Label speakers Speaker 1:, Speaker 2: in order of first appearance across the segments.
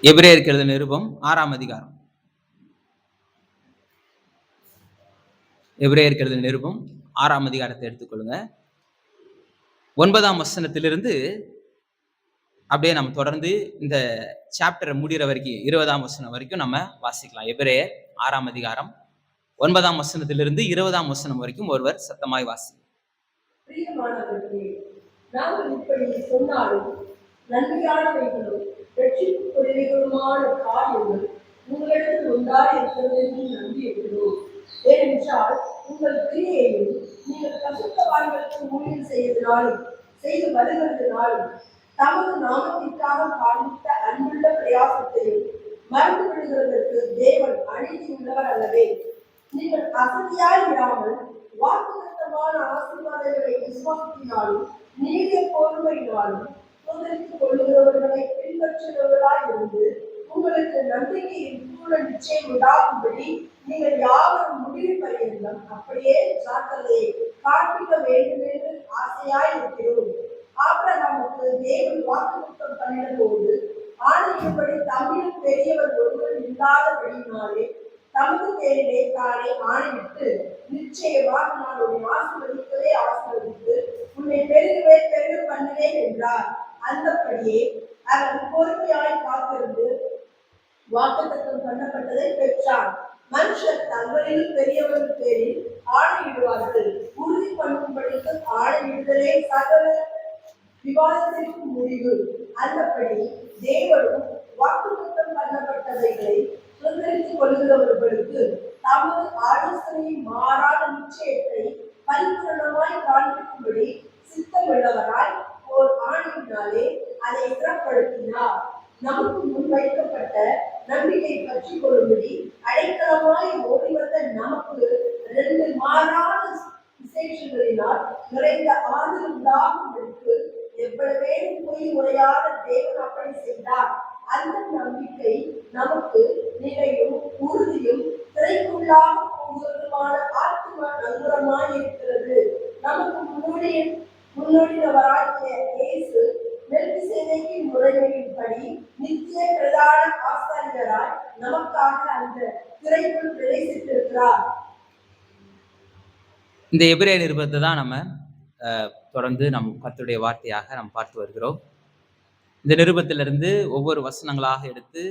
Speaker 1: எபிரேயருக்கு எழுதின நிருபம் 6ஆம் அதிகாரம். எபிரேயருக்கு எழுதின நிருபம் 6ஆம் அதிகாரத்தை எடுத்துக்கொள்ளுங்க. 9ஆம் வசனத்திலிருந்து அப்படியே நம்ம தொடர்ந்து இந்த சாப்டரை முடிகிற வரைக்கும் 20ஆம் வசனம் வரைக்கும் நம்ம வாசிக்கலாம். எபிரேயர் 6ஆம் அதிகாரம் 9ஆம் வசனத்திலிருந்து 20ஆம் வசனம் வரைக்கும் ஒருவர் சத்தமாய் வாசி.
Speaker 2: பிரியமானவர்களே, நாங்கள் இப்படி சொன்னாலும் நன்மையானவைகளும் ரட்சிப்புக்குரியவைகளுமான காரியங்கள் உங்களிடத்தில் உண்டாக இருக்கிறது என்று நம்பியிருக்கிறோம். ஏனென்றால் உங்கள் கிரியையையும் நீங்கள் பசுத்தவான்களுக்கு ஊழியம் செய்வதனாலும் செய்து வருகிறதுனாலும் தமது நாமத்திற்காக காண்பித்த அன்புள்ள பிரயாசத்தையும் மறந்து விடுகிறதற்கு தேவன் அநீதி உள்ளவர் அல்லவே. நீங்கள் அசதியாய் விடாமல் வாக்குத்தத்தமான ஆசீர்வாதங்களை விசுவாசத்தினாலும் நீடிய பொறுமையினாலும் சுதந்திரித்துக் கொள்ளுகிறவர்களை பின்பற்றுகிறவர்களாய் இருந்து உங்களுக்கு நம்பிக்கையின் பூர்ண நிச்சயம் உண்டாகும்படி நீங்கள் யாவரும் முடிவு பரியந்தம் அப்படியே ஜாக்கிரதையை காண்பிக்க வேண்டும் என்று ஆசையாய் இருக்கிறோம். ஆபிரகாமுக்கு தேவன் வாக்குத்தத்தம் பண்ணின போது ஆணையின்படி தமிழில் பெரியவர் ஒருவர் இல்லாதபடியினாலே தமது பேரிலே தானே ஆணையிட்டு நிச்சயமாக நான் உன்னை ஆசீர்வதிக்கவே ஆசீர்வதித்து உன்னை பெருகவே பெருக பண்ணுவேன் என்றார். அந்தபடியே அவன் பொறுமையாய் காத்திருந்து வாக்குத்தத்தம் பண்ணப்பட்டதை பெற்றான். மனுஷர் தங்களில் பெரியவர்கள் பேரில் ஆணையிடுவார்கள். உறுதி பண்ணும்படிக்கு ஆணையிடுதலே சகல விவாதத்திற்கு முடிவு. அந்தபடி தேவனும் வாக்குத்தத்தம் பண்ணப்பட்டவைகளை சுதந்திரித்துக் கொள்கிறவர்களுக்கு தமது ஆலோசனை மாறாத நிச்சயத்தை பரிபூரணமாய் காண்பிக்கும்படி சித்தமுள்ளவராய் ஓர் ஆணையினாலே அதை சிறப்படுத்தினார். நமக்கு முன்வைக்கப்பட்ட நம்பிக்கை பற்றி கொள்ளும்படி அடைக்கலமாய் ஓடி வந்த நமக்கு 2 மாறான விசேஷங்களினால் நிறைந்த ஆதரவு உண்டாகும்படிக்கு எவ்வளவேனும் பொய் உரையாத தேவன் அப்படி செய்தார். அந்த நம்பிக்கை நமக்கு நிலையும் உறுதியும் திரைக்குள்ளாக போகிறதுமான ஆத்ம நங்குரமாய் இருக்கிறது. நமக்கு முன்னோடினவராகிய இயேசு மெல்கிசேதேக்கு முறைமையின்படி நித்திய பிரதான ஆசாரியராய் நமக்காக அந்த திரைக்குள் பிரவேசித்திருக்கிறார்.
Speaker 1: இந்த எபிரேயர் நிருபத்தை தான் நம்ம தொடர்ந்து கர்த்தருடைய வார்த்தையாக நாம் பார்த்து வருகிறோம். இந்த நிருபத்திலிருந்து ஒவ்வொரு வசனங்களாக எடுத்து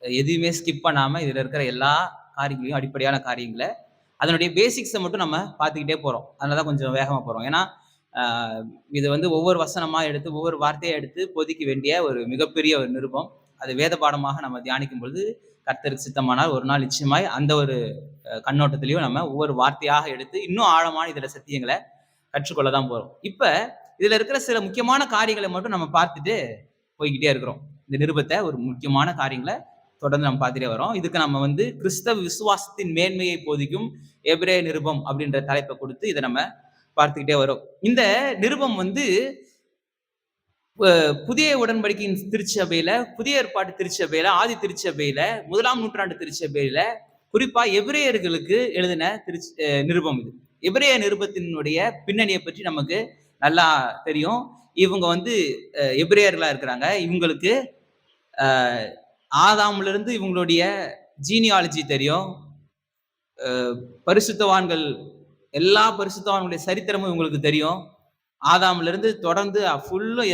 Speaker 1: எதுவுமே ஸ்கிப் பண்ணாம இதுல இருக்கிற எல்லா காரியங்களையும் அடிப்படையான காரியங்களை அதனுடைய பேசிக்ஸை மட்டும் நம்ம பார்த்துக்கிட்டே போறோம். அதனாலதான் கொஞ்சம் வேகமா போறோம். ஏன்னா இது ஒவ்வொரு வசனமா எடுத்து ஒவ்வொரு வார்த்தையை எடுத்து போதிக்க வேண்டிய ஒரு மிகப்பெரிய ஒரு நிருபம். அது வேத பாடமாக நம்ம தியானிக்கும் பொழுது கர்த்தருக்கு சித்தமானால் ஒரு நாள் நிச்சயமாய் அந்த ஒரு கண்ணோட்டத்திலையும் நம்ம ஒவ்வொரு வார்த்தையாக எடுத்து இன்னும் ஆழமான இதுல சத்தியங்களை கற்றுக்கொள்ளதான் போறோம். இப்ப இதுல இருக்கிற சில முக்கியமான காரியங்களை மட்டும் நம்ம பார்த்துட்டு போய்கிட்டே இருக்கிறோம். இந்த நிருபத்தை ஒரு முக்கியமான காரியங்களை தொடர்ந்து நம்ம பார்த்துட்டே வரோம். இதுக்கு நம்ம கிறிஸ்தவ விசுவாசத்தின் மேன்மையை போதிக்கும் எபிரேய நிருபம் அப்படின்ற தலைப்பை கொடுத்து இதை நம்ம பார்த்துக்கிட்டே வரோம். இந்த நிருபம் புதிய உடன்படிக்கையின் திருச்சபையில, புதிய ஏற்பாட்டு திருச்சபையில, ஆதி திருச்சபையில, 1ஆம் நூற்றாண்டு திருச்சபையில குறிப்பா எபிரேயர்களுக்கு எழுதின நிருபம் இது. எபிரேய நிருபத்தினுடைய பின்னணியை பற்றி நமக்கு நல்லா தெரியும். இவங்க எபிரேயர்களா இருக்கிறாங்க. இவங்களுக்கு ஆதாம்ல இருந்து இவங்களுடைய ஜீனியாலஜி தெரியும். பரிசுத்தவான்கள் எல்லா பரிசுத்தவான்களுடைய சரித்திரமும் இவங்களுக்கு தெரியும். ஆதாம்ல இருந்து தொடர்ந்து ஃபுல்லும்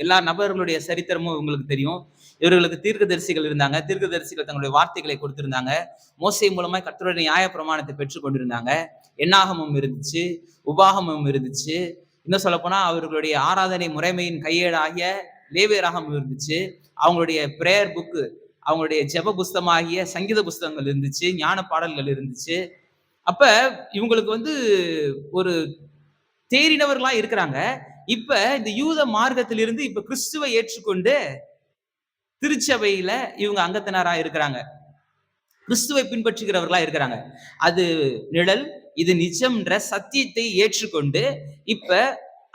Speaker 1: எல்லா நபர்களுடைய சரித்திரமும் இவங்களுக்கு தெரியும். இவர்களுக்கு தீர்க்கதரிசிகள் இருந்தாங்க. தீர்க்கதரிசிகள் தங்களுடைய வார்த்தைகளை கொடுத்திருந்தாங்க. மோசே மூலமாய் கர்த்தருடைய நியாய பிரமாணத்தை பெற்றுக் கொண்டிருந்தாங்க. எண்ணாகமும் இருந்துச்சு, உபாகமும் இருந்துச்சு. இன்னும் சொல்ல போனா அவர்களுடைய ஆராதனை முறைமையின் கையேடாகிய லேவியராகம் இருந்துச்சு. அவங்களுடைய பிரேயர் புக்கு, அவங்களுடைய ஜெப புஸ்தமாகிய சங்கீத புஸ்தகங்கள் இருந்துச்சு, ஞான பாடல்கள் இருந்துச்சு. அப்ப இவங்களுக்கு ஒரு தேறினவர்களா இருக்கிறாங்க. இப்ப இந்த யூத மார்க்கத்திலிருந்து இப்ப கிறிஸ்துவை ஏற்றுக்கொண்டு திருச்சபையில இவங்க அங்கத்தினரா இருக்கிறாங்க. கிறிஸ்துவை பின்பற்றுகிறவர்களா இருக்கிறாங்க. அது நிழல், இது நிஜம்ன்ற சத்தியத்தை ஏற்றுக்கொண்டு இப்ப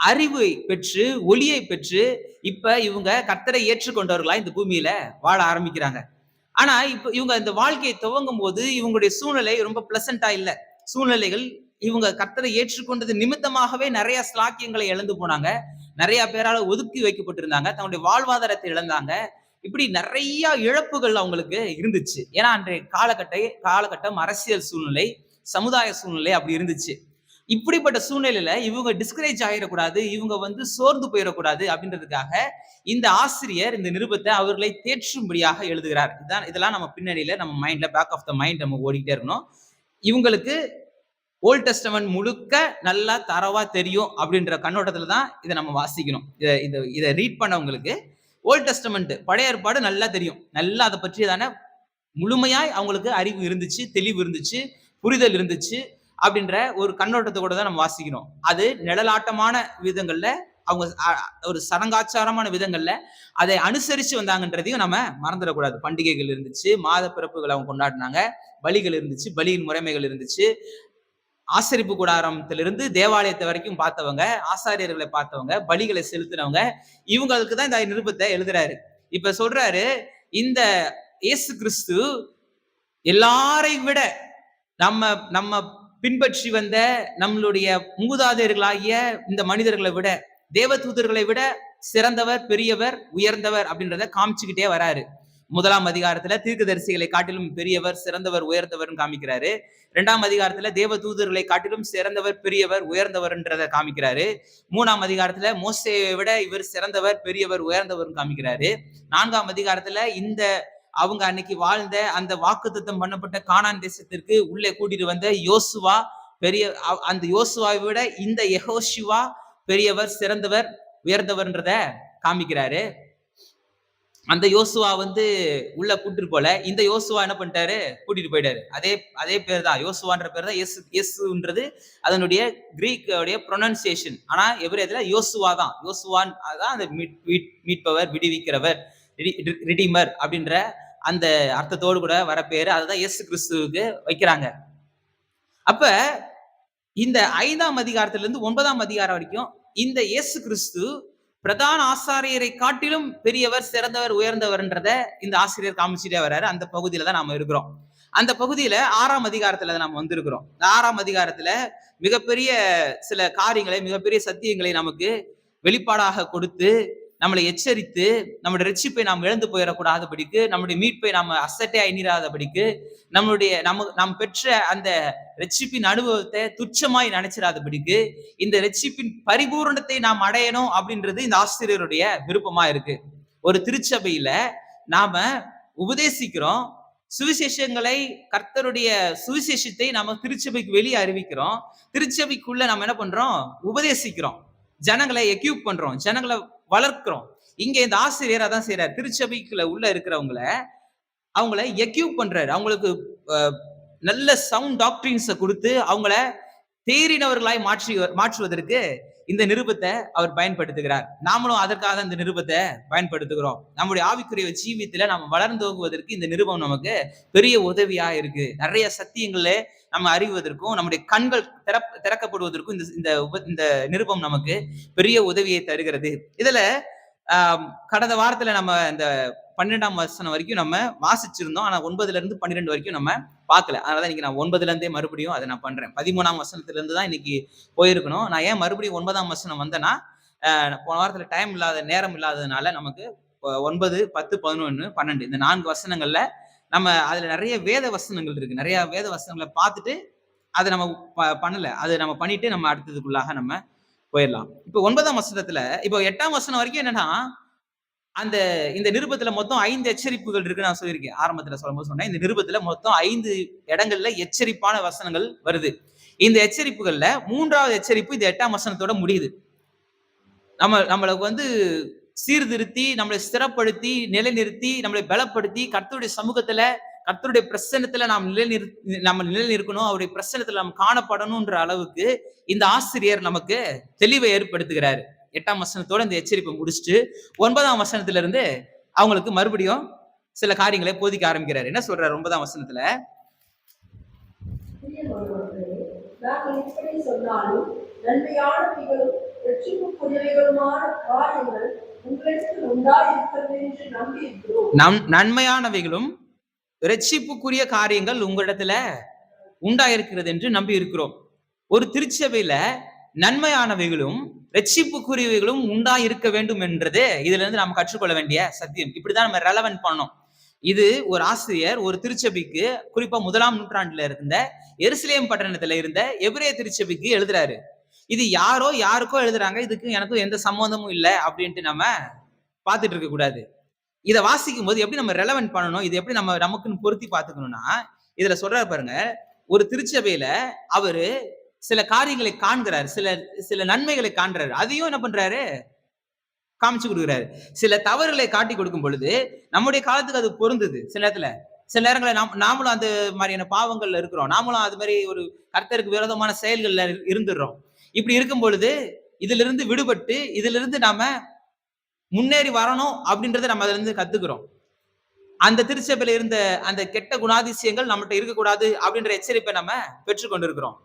Speaker 1: அறிவை பெற்று ஒளியை பெற்று இப்ப இவங்க கர்த்தரை ஏற்றுக்கொண்டவர்களா இந்த பூமியில வாழ ஆரம்பிக்கிறாங்க. ஆனா இப்ப இவங்க இந்த வாழ்க்கையை துவங்கும் போது இவங்களுடைய சூழ்நிலை ரொம்ப பிளசண்டா இல்ல. சூழ்நிலைகள் இவங்க கர்த்தரை ஏற்றுக்கொண்டது நிமித்தமாகவே நிறைய ஸ்லாக்கியங்களை இழந்து போனாங்க. நிறைய பேரால ஒதுக்கி வைக்கப்பட்டிருந்தாங்க. தன்னுடைய வாழ்வாதாரத்தை இழந்தாங்க. இப்படி நிறைய இழப்புகள் அவங்களுக்கு இருந்துச்சு. ஏன்னா அன்றைய காலகட்டம் அரசியல் சூழ்நிலை, சமுதாய சூழ்நிலை அப்படி இருந்துச்சு. இப்படிப்பட்ட சூழ்நிலையில இவங்க டிஸ்கரேஜ் ஆயிடக்கூடாது, இவங்க சோர்ந்து போயிடக்கூடாது அப்படின்றதுக்காக இந்த ஆசிரியர் இந்த நிருபத்தை அவர்களை தேற்றும்படியாக எழுதுகிறார். இதெல்லாம் நம்ம பின்னணியில நம்ம மைண்ட்ல பேக் ஆஃப் த மைண்ட் நம்ம ஓடிட்டே இருக்கணும். இவங்களுக்கு ஓல்ட் டெஸ்டமென்ட் முழுக்க நல்லா தரவா தெரியும் அப்படின்ற கண்ணோட்டத்துல தான் இதை நம்ம வாசிக்கணும். இதை ரீட் பண்ணவங்களுக்கு ஓல்ட் டெஸ்டமென்ட் பழைய ஏற்பாடு நல்லா தெரியும். நல்லா அதை பற்றியதான முழுமையாய் அவங்களுக்கு அறிவு இருந்துச்சு, தெளிவு இருந்துச்சு, புரிதல் இருந்துச்சு அப்படின்ற ஒரு கண்ணோட்டத்தை கூட தான் நம்ம வாசிக்கணும். அது நிழலாட்டமான விதங்கள்ல அவங்க ஒரு சடங்காச்சாரமான விதங்கள்ல அதை அனுசரிச்சு வந்தாங்கன்றதையும் நம்ம மறந்துடக்கூடாது. பண்டிகைகள் இருந்துச்சு, மாத பிறப்புகள் அவங்க கொண்டாடினாங்க, பலிகள் இருந்துச்சு, பலியின் முறைமைகள் இருந்துச்சு. ஆசரிப்பு கூடாரத்திலிருந்து தேவாலயத்தை வரைக்கும் பார்த்தவங்க, ஆசாரியர்களை பார்த்தவங்க, பலிகளை செலுத்தினவங்க, இவங்களுக்கு தான் இந்த நிருபத்தை எழுதுறாரு. இப்ப சொல்றாரு, இந்த இயேசு கிறிஸ்து எல்லாரையும் விட நம்ம நம்ம பின்பற்றி வந்த நம்மளுடைய மூதாதையர்களாகிய இந்த மனிதர்களை விட, தேவதூதர்களை விட சிறந்தவர், பெரியவர், உயர்ந்தவர் அப்படின்றத காமிச்சுக்கிட்டே வராரு. 1ஆம் அதிகாரத்துல தீர்க்கதரிசிகளை காட்டிலும் பெரியவர், சிறந்தவர், உயர்ந்தவர்னு காமிக்கிறாரு. 2ஆம் அதிகாரத்துல தேவ தூதர்களை காட்டிலும் சிறந்தவர், பெரியவர், உயர்ந்தவர்ன்றத காமிக்கிறாரு. 3ஆம் அதிகாரத்துல மோசேயை விட இவர் சிறந்தவர், பெரியவர், உயர்ந்தவர்னு காமிக்கிறாரு. 4ஆம் அதிகாரத்துல இந்த அவங்க அன்னைக்கு வாழ்ந்த அந்த வாக்குத்தத்தம் பண்ணப்பட்ட கானான் தேசத்திற்கு உள்ளே கூட்டிட்டு வந்த யோசுவா பெரிய, அந்த யோசுவாவை விட இந்த யெகோஷுவா பெரியவர், சிறந்தவர், உயர்ந்தவர்ன்றத காமிக்கிறாரு. அந்த யோசுவா உள்ள கூட்டிட்டு போல, இந்த யோசுவா என்ன பண்ணிட்டாரு, கூட்டிட்டு போயிட்டாரு. அதே பேர் தான், யோசுவான்ற பேர் தான். இயேசுன்றது அதனுடைய கிரீக்கோடைய ப்ரொனன்சியேஷன். ஆனா எபிரேயத்துல யோசுவா தான். யோசுவான் அதான் அந்த மீட்பவர், விடுவிக்கிறவர், ரிடீமர் அப்படின்ற அந்த அர்த்தத்தோடு கூட வர பேரு. அதுதான் இயேசு கிறிஸ்துவுக்கு வைக்கிறாங்க. அப்ப இந்த 5ஆம் அதிகாரத்துல இருந்து 9ஆம் அதிகாரம் வரைக்கும் இந்த இயேசு கிறிஸ்து பிரதான ஆசாரியரை காட்டிலும் பெரியவர், சிறந்தவர், உயர்ந்தவர்ன்றத இந்த ஆசிரியர் காமிச்சுட்டே வர்றாரு. அந்த பகுதியில தான் நாம இருக்கிறோம். அந்த பகுதியில 6ஆம் அதிகாரத்துல நாம வந்திருக்கிறோம். 6ஆம் அதிகாரத்துல மிகப்பெரிய சில காரியங்களை, மிகப்பெரிய சத்தியங்களை நமக்கு வெளிப்பாடாக கொடுத்து, நம்மளை எச்சரித்து, நம்முடைய ரட்சிப்பை நாம் இழந்து போயிடக்கூடாதபடிக்கு, நம்முடைய மீட்பை நாம அசட்டே எண்ணிராதபடிக்கு, நாம் பெற்ற அந்த ரட்சிப்பின் அனுபவத்தை துச்சமாய் நினைச்சிடாதபடிக்கு, இந்த ரட்சிப்பின் பரிபூரணத்தை நாம் அடையணும் அப்படின்றது இந்த ஆசிரியருடைய விருப்பமா இருக்கு. ஒரு திருச்சபையில நாம உபதேசிக்கிறோம், சுவிசேஷங்களை, கர்த்தருடைய சுவிசேஷத்தை நாம திருச்சபைக்கு வெளியே அறிவிக்கிறோம். திருச்சபைக்குள்ள நாம என்ன பண்றோம், உபதேசிக்கிறோம், ஜனங்களை எக்யூப் பண்றோம், ஜனங்களை வளர்க்கிறோம். இங்க இந்த ஆசிரியர் அதான் செய்யறாரு. திருச்சபைக்குள்ள உள்ள இருக்கிறவங்கள அவங்கள எக்யூப் பண்றாரு. அவங்களுக்கு நல்ல சவுண்ட் டாக்டரின்ஸை கொடுத்து அவங்கள தேறினவர்களாய் மாற்றுவதற்கு இந்த நிருபத்தை அவர் பயன்படுத்துகிறார். நாமளும் அதற்காக இந்த நிருபத்தை பயன்படுத்துகிறோம். நம்முடைய ஆவிக்குரிய ஜீவியத்துல நம்ம வளர்ந்து போகுவதற்கு இந்த நிருபம் நமக்கு பெரிய உதவியா இருக்கு. நிறைய சத்தியங்களை நம்ம அறிவதற்கும், நம்முடைய கண்கள் திறக்கப்படுவதற்கும் இந்த நிருபம் நமக்கு பெரிய உதவியை தருகிறது. இதுல கடந்த வாரத்துல நம்ம இந்த 12ஆம் வசனம் வரைக்கும் நம்ம வாசிச்சிருந்தோம். ஆனா 9ல இருந்து 12 வரைக்கும் நம்ம பார்க்கல. அதனால இன்னைக்கு நான் 9ல இருந்தே மறுபடியும் அதை நான் பண்றேன். 13ஆம் வசனத்துல இருந்து தான் இன்னைக்கு போயிருக்கணும். நான் ஏன் மறுபடியும் 9ஆம் வசனம் வந்தேன்னா, போன வாரத்துல டைம் இல்லாத, நேரம் இல்லாததுனால நமக்கு 9, 10, 11, 12 இந்த 4 வசனங்கள்ல நம்ம அதுல நிறைய வேத வசனங்கள் இருக்கு. நிறைய வேத வசனங்களை பார்த்துட்டு அதை நம்ம பண்ணல. அதை நம்ம பண்ணிட்டு நம்ம அடுத்ததுக்குள்ளாக நம்ம போயிடலாம். இப்போ 9ஆம் வசனத்துல, இப்போ 8ஆம் வசனம் வரைக்கும் என்னன்னா, இந்த நிருபத்துல மொத்தம் 5 எச்சரிப்புகள் இருக்கு. நான் சொல்லியிருக்கேன் ஆரம்பத்துல சொல்லும்போது சொன்னேன். இந்த நிருபத்துல மொத்தம் 5 இடங்கள்ல எச்சரிப்பான வசனங்கள் வருது. இந்த எச்சரிப்புகள்ல 3வது எச்சரிப்பு இந்த 8ஆம் வசனத்தோட முடியுது. நம்மளுக்கு சீர்திருத்தி, நம்மளை ஸ்திரப்படுத்தி, நிலைநிறுத்தி, நம்மளை பலப்படுத்தி, கர்த்தருடைய சமூகத்துல, கர்த்தருடைய பிரசன்னத்துல நாம் நிலைநிற்கணும், அவருடைய பிரசன்னத்துல நாம் காணப்படணும்ன்ற அளவுக்கு இந்த ஆசிரியர் நமக்கு தெளிவை ஏற்படுத்துகிறாரு. 8ஆம் வசனத்தோட இந்த எச்சரிப்பை முடிச்சுட்டு 9ஆம் வசனத்துல இருந்து அவங்களுக்கு மறுபடியும் சில காரியங்களை போதிக்க ஆரம்பிக்கிறாரு. என்ன சொல்றாரு 9ஆம் வசனத்துல?
Speaker 2: நாங்கள் இப்படி சொன்னாலும் நன்மையானவைகளும் ரட்சிப்புக்குரியவைகளுமான காரியங்கள் உங்களுக்கு உண்டாயிருக்கிறது என்று நம்பியிருக்கிறோம்.
Speaker 1: நன்மையானவைகளும் ரட்சிப்புக்குரிய காரியங்கள் உங்களிடத்துல உண்டாயிருக்கிறது என்று நம்பி இருக்கிறோம். ஒரு திருச்சபையில நன்மையானவைகளும் ரட்சிப்புக்குரியவைகளும் உண்டா இருக்க வேண்டும் என்றது இதுல இருந்து நம்ம கற்றுக்கொள்ள வேண்டிய சத்தியம். இப்படிதான் நம்ம ரெலவென்ட் பண்ணோம். இது ஒரு ஆசிரியர் ஒரு திருச்சபைக்கு, குறிப்பா 1ஆம் நூற்றாண்டுல இருந்த எருசலேம் பட்டணத்துல இருந்த எபிரேய திருச்சபைக்கு எழுதுறாரு. இது யாருக்கோ எழுதுறாங்க, இதுக்கு எனக்கும் எந்த சம்பந்தமும் இல்லை அப்படின்ட்டு நம்ம பார்த்துட்டு இருக்க கூடாது. இதை வாசிக்கும் போது எப்படி நம்ம ரெலவென்ட் பண்ணணும், இது எப்படி நம்ம நமக்குன்னு பொருத்தி பார்த்துக்கணும்னா, இதுல சொல்றாரு பாருங்க, ஒரு திருச்சபையில அவரு சில காரியங்களை காண்கிறாரு, சில நன்மைகளை காண்றாரு, அதையும் என்ன பண்றாரு, காமிச்சு கொடுக்குறாரு. சில தவறுகளை காட்டி கொடுக்கும் பொழுது நம்முடைய காலத்துக்கு அது பொருந்தது. சில நேரங்களில் நாமளும் அந்த மாதிரியான பாவங்கள்ல இருக்கிறோம், நாமளும் அது மாதிரி ஒரு கர்த்தருக்கு விரோதமான செயல்கள்ல இருந்துடுறோம். இப்படி இருக்கும் பொழுது இதுல இருந்து விடுபட்டு இதுல இருந்து நாம முன்னேறி வரணும் அப்படின்றத நம்ம அதுல இருந்து கத்துக்கிறோம். அந்த திருச்சபையில இருந்த அந்த கெட்ட குணாதிசயங்கள் நம்மகிட்ட இருக்கக்கூடாது அப்படின்ற எச்சரிப்பை நம்ம பெற்றுக்கொண்டிருக்கிறோம்.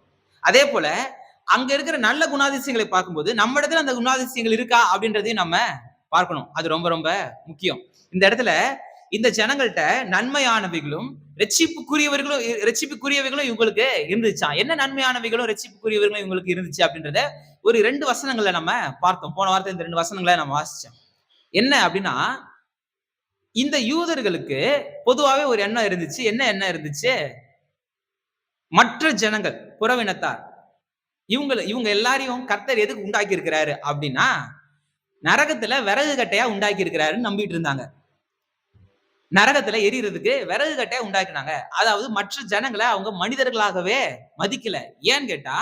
Speaker 1: அதே போல அங்க இருக்கிற நல்ல குணாதிசயங்களை பார்க்கும்போது நம்ம இடத்துல அந்த குணாதிசயங்கள் இருக்கா அப்படின்றதையும் நம்ம பார்க்கணும். அது ரொம்ப ரொம்ப முக்கியம். இந்த இடத்துல இந்த ஜனங்கள்கிட்ட நன்மையானவைகளும் ரட்சிப்புக்குரியவைகளும் இவங்களுக்கு இருந்துச்சா? என்ன நன்மையானவைகளும் ரட்சிப்புக்குரியவர்களும் இவங்களுக்கு இருந்துச்சு அப்படின்றத ஒரு 2 வசனங்களை நம்ம பார்த்தோம். போன வாரத்தை இந்த 2 வசனங்களை நம்ம வாசிச்சோம். என்ன அப்படின்னா, இந்த யூதர்களுக்கு பொதுவாகவே ஒரு எண்ணம் இருந்துச்சு. என்ன எண்ணம் இருந்துச்சு? மற்ற ஜனங்கள், புறவினத்தார், இவங்க எல்லாரையும் கர்த்தர் எதுக்கு உண்டாக்கி இருக்கிறாரு அப்படின்னா, நரகத்துல விறகு கட்டையா உண்டாக்கி இருக்கிறாருன்னு நம்பிட்டு இருந்தாங்க. நரகத்துல எரியறதுக்கு விறகு கட்டையா உண்டாக்கினாங்க. அதாவது மற்ற ஜனங்களை அவங்க மனிதர்களாகவே மதிக்கல. ஏன்னு கேட்டா,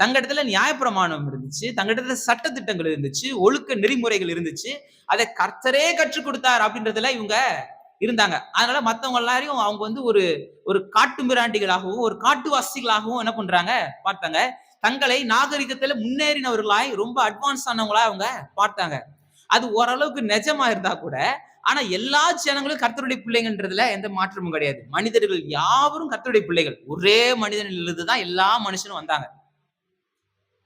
Speaker 1: தங்களிடத்துல நியாயப்பிரமாணம் இருந்துச்சு, தங்களிடத்துல சட்ட திட்டங்கள் இருந்துச்சு, ஒழுக்க நெறிமுறைகள் இருந்துச்சு, அதை கர்த்தரே கற்றுக் கொடுத்தார் அப்படின்றதுல இவங்க இருந்தாங்க. அதனால மத்தவங்க எல்லாரையும் அவங்க வந்து ஒரு காட்டு மிராண்டிகளாகவும் ஒரு காட்டுவாசிகளாகவும் என்ன பண்றாங்க பார்த்தாங்க. தங்களை நாகரிகத்துல முன்னேறினவர்களாய் ரொம்ப அட்வான்ஸ் ஆனவங்களா அவங்க பார்த்தாங்க. அது ஓரளவுக்கு நிஜமா இருந்தா கூட, ஆனா எல்லா ஜனங்களும் கர்த்தருடைய பிள்ளைங்கன்றதுல எந்த மாற்றமும் கிடையாது. மனிதர்கள் யாவரும் கர்த்தருடைய பிள்ளைகள். ஒரே மனிதனிலிருந்து தான் எல்லா மனுஷனும் வந்தாங்க.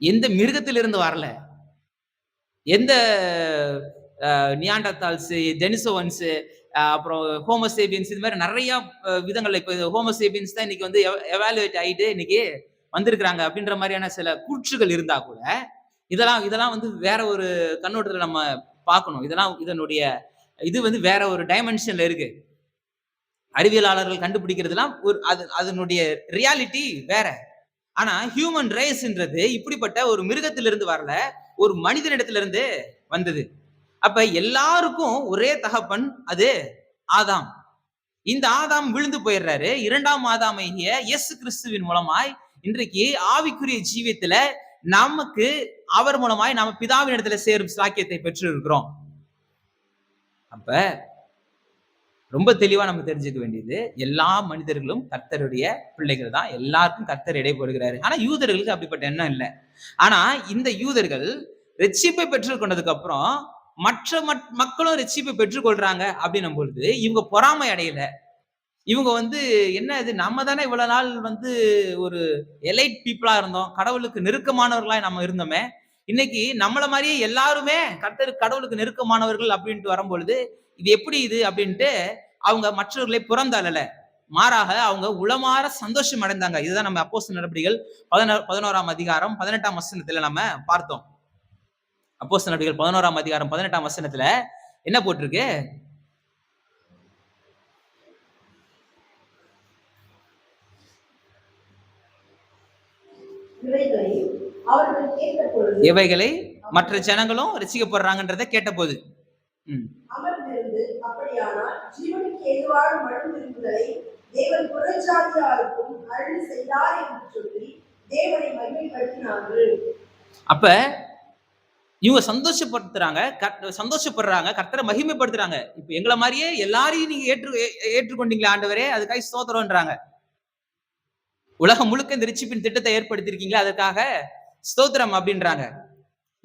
Speaker 1: எந்த மிருகத்திலிருந்து வரல. எந்த நியாண்டர்தால்ஸ், டெனிசோவன்ஸ், அப்புறம் ஹோமோசேபியன்ஸ், இது மாதிரி நிறைய விதங்கள்ல இப்ப ஹோமோசேபியன்ஸ் தான் இன்னைக்கு வந்து எவாலுவேட் ஆயிட்டு இன்னைக்கு வந்திருக்கிறாங்க அப்படின்ற மாதிரியான சில கூற்றுகள் இருந்தா கூட, இதெல்லாம் வந்து வேற ஒரு கண்ணோட்டத்துல நம்ம பார்க்கணும். இதனுடைய இது வந்து வேற ஒரு டைமென்ஷன்ல இருக்கு. அறிவியலாளர்கள் கண்டுபிடிக்கிறதுலாம் அதனுடைய ரியாலிட்டி வேற. ஆனா ஹியூமன் ரேஸ்ன்றது இப்படிப்பட்ட ஒரு மிருகத்திலிருந்து வரல, ஒரு மனிதனிடத்திலிருந்து வந்தது. அப்ப எல்லாருக்கும் ஒரே தகப்பன், அது ஆதாம். இந்த ஆதாம் விழுந்து போயிடுறாரு. 2ஆம் ஆதாமாகிய இயேசு கிறிஸ்துவின் மூலமாய் இன்றைக்கு ஆவிக்குரிய ஜீவியத்துல நமக்கு அவர் மூலமாய் நாம பிதாவின் இடத்துல சேரும் சாக்கியத்தை பெற்று இருக்கிறோம். அப்ப ரொம்ப தெளிவா நம்ம தெரிஞ்சுக்க வேண்டியது, எல்லா மனிதர்களும் கர்த்தருடைய பிள்ளைகள் தான். எல்லாருக்கும் கர்த்தர் இடைப்படுகிறாரு. ஆனா யூதர்களுக்கு அப்படிப்பட்ட எண்ணம் இல்லை. ஆனா இந்த யூதர்கள் ரட்சிப்பை பெற்றுக் கொண்டதுக்கு அப்புறம் மற்ற மக்களும் ரட்சிப்பை பெற்றுக்கொள்றாங்க அப்படின்னும் பொழுது இவங்க பொறாமை அடையல. இவங்க வந்து என்ன, இது நம்ம தானே இவ்வளவு நாள் வந்து ஒரு எலைட் பீப்புளா இருந்தோம், கடவுளுக்கு நெருக்கமானவர்களா நம்ம இருந்தோமே, இன்னைக்கு நம்மள மாதிரியே எல்லாருமே கடவுளுக்கு நெருக்கமானவர்கள் அப்படின்ட்டு வரும்பொழுது இது எப்படி இது அப்படின்ட்டு அவங்க மற்றவர்களை புறந்தள்ளல, மாறாக அவங்க உளமாற சந்தோஷம் அடைந்தாங்க. இதுதான் நம்ம அப்போஸ்தலர் நடபடிகள் 11ஆம் அதிகாரம் 18ஆம் வசனத்துல நம்ம பார்த்தோம். அப்போஸ்தலர் நடபடிகள் 11ஆம் அதிகாரம் 18ஆம் வசனத்துல என்ன போட்டிருக்கு? இவைகளை மற்ற ஜனங்களும் ரசிக்கப்படுறாங்கன்றத கேட்ட போது
Speaker 2: அமர்ந்திருந்து, அப்படியானால் ஜீவனுக்கு ஏதுவான மனம் திரும்புதலை தேவன் புறஜாதியாருக்கும் அருள் செய்தார் என்று சொல்லி தேவனை மகிமைப்படுத்தினார்கள்.
Speaker 1: அப்ப இவங்க சந்தோஷப்படுறாங்க, கர்த்தரை மகிமைப்படுத்துறாங்க. இப்ப எங்களை மாதிரியே எல்லாரையும் நீங்க ஏற்றுக்கொண்டீங்களா ஆண்டவரே, அதுக்காக ஸ்தோத்திரம்ன்றாங்க. உலகம் முழுக்க இந்த ரட்சிப்பின் திட்டத்தை ஏற்படுத்தியிருக்கீங்களா, அதற்காக ஸ்தோத்திரம் அப்படின்றாங்க.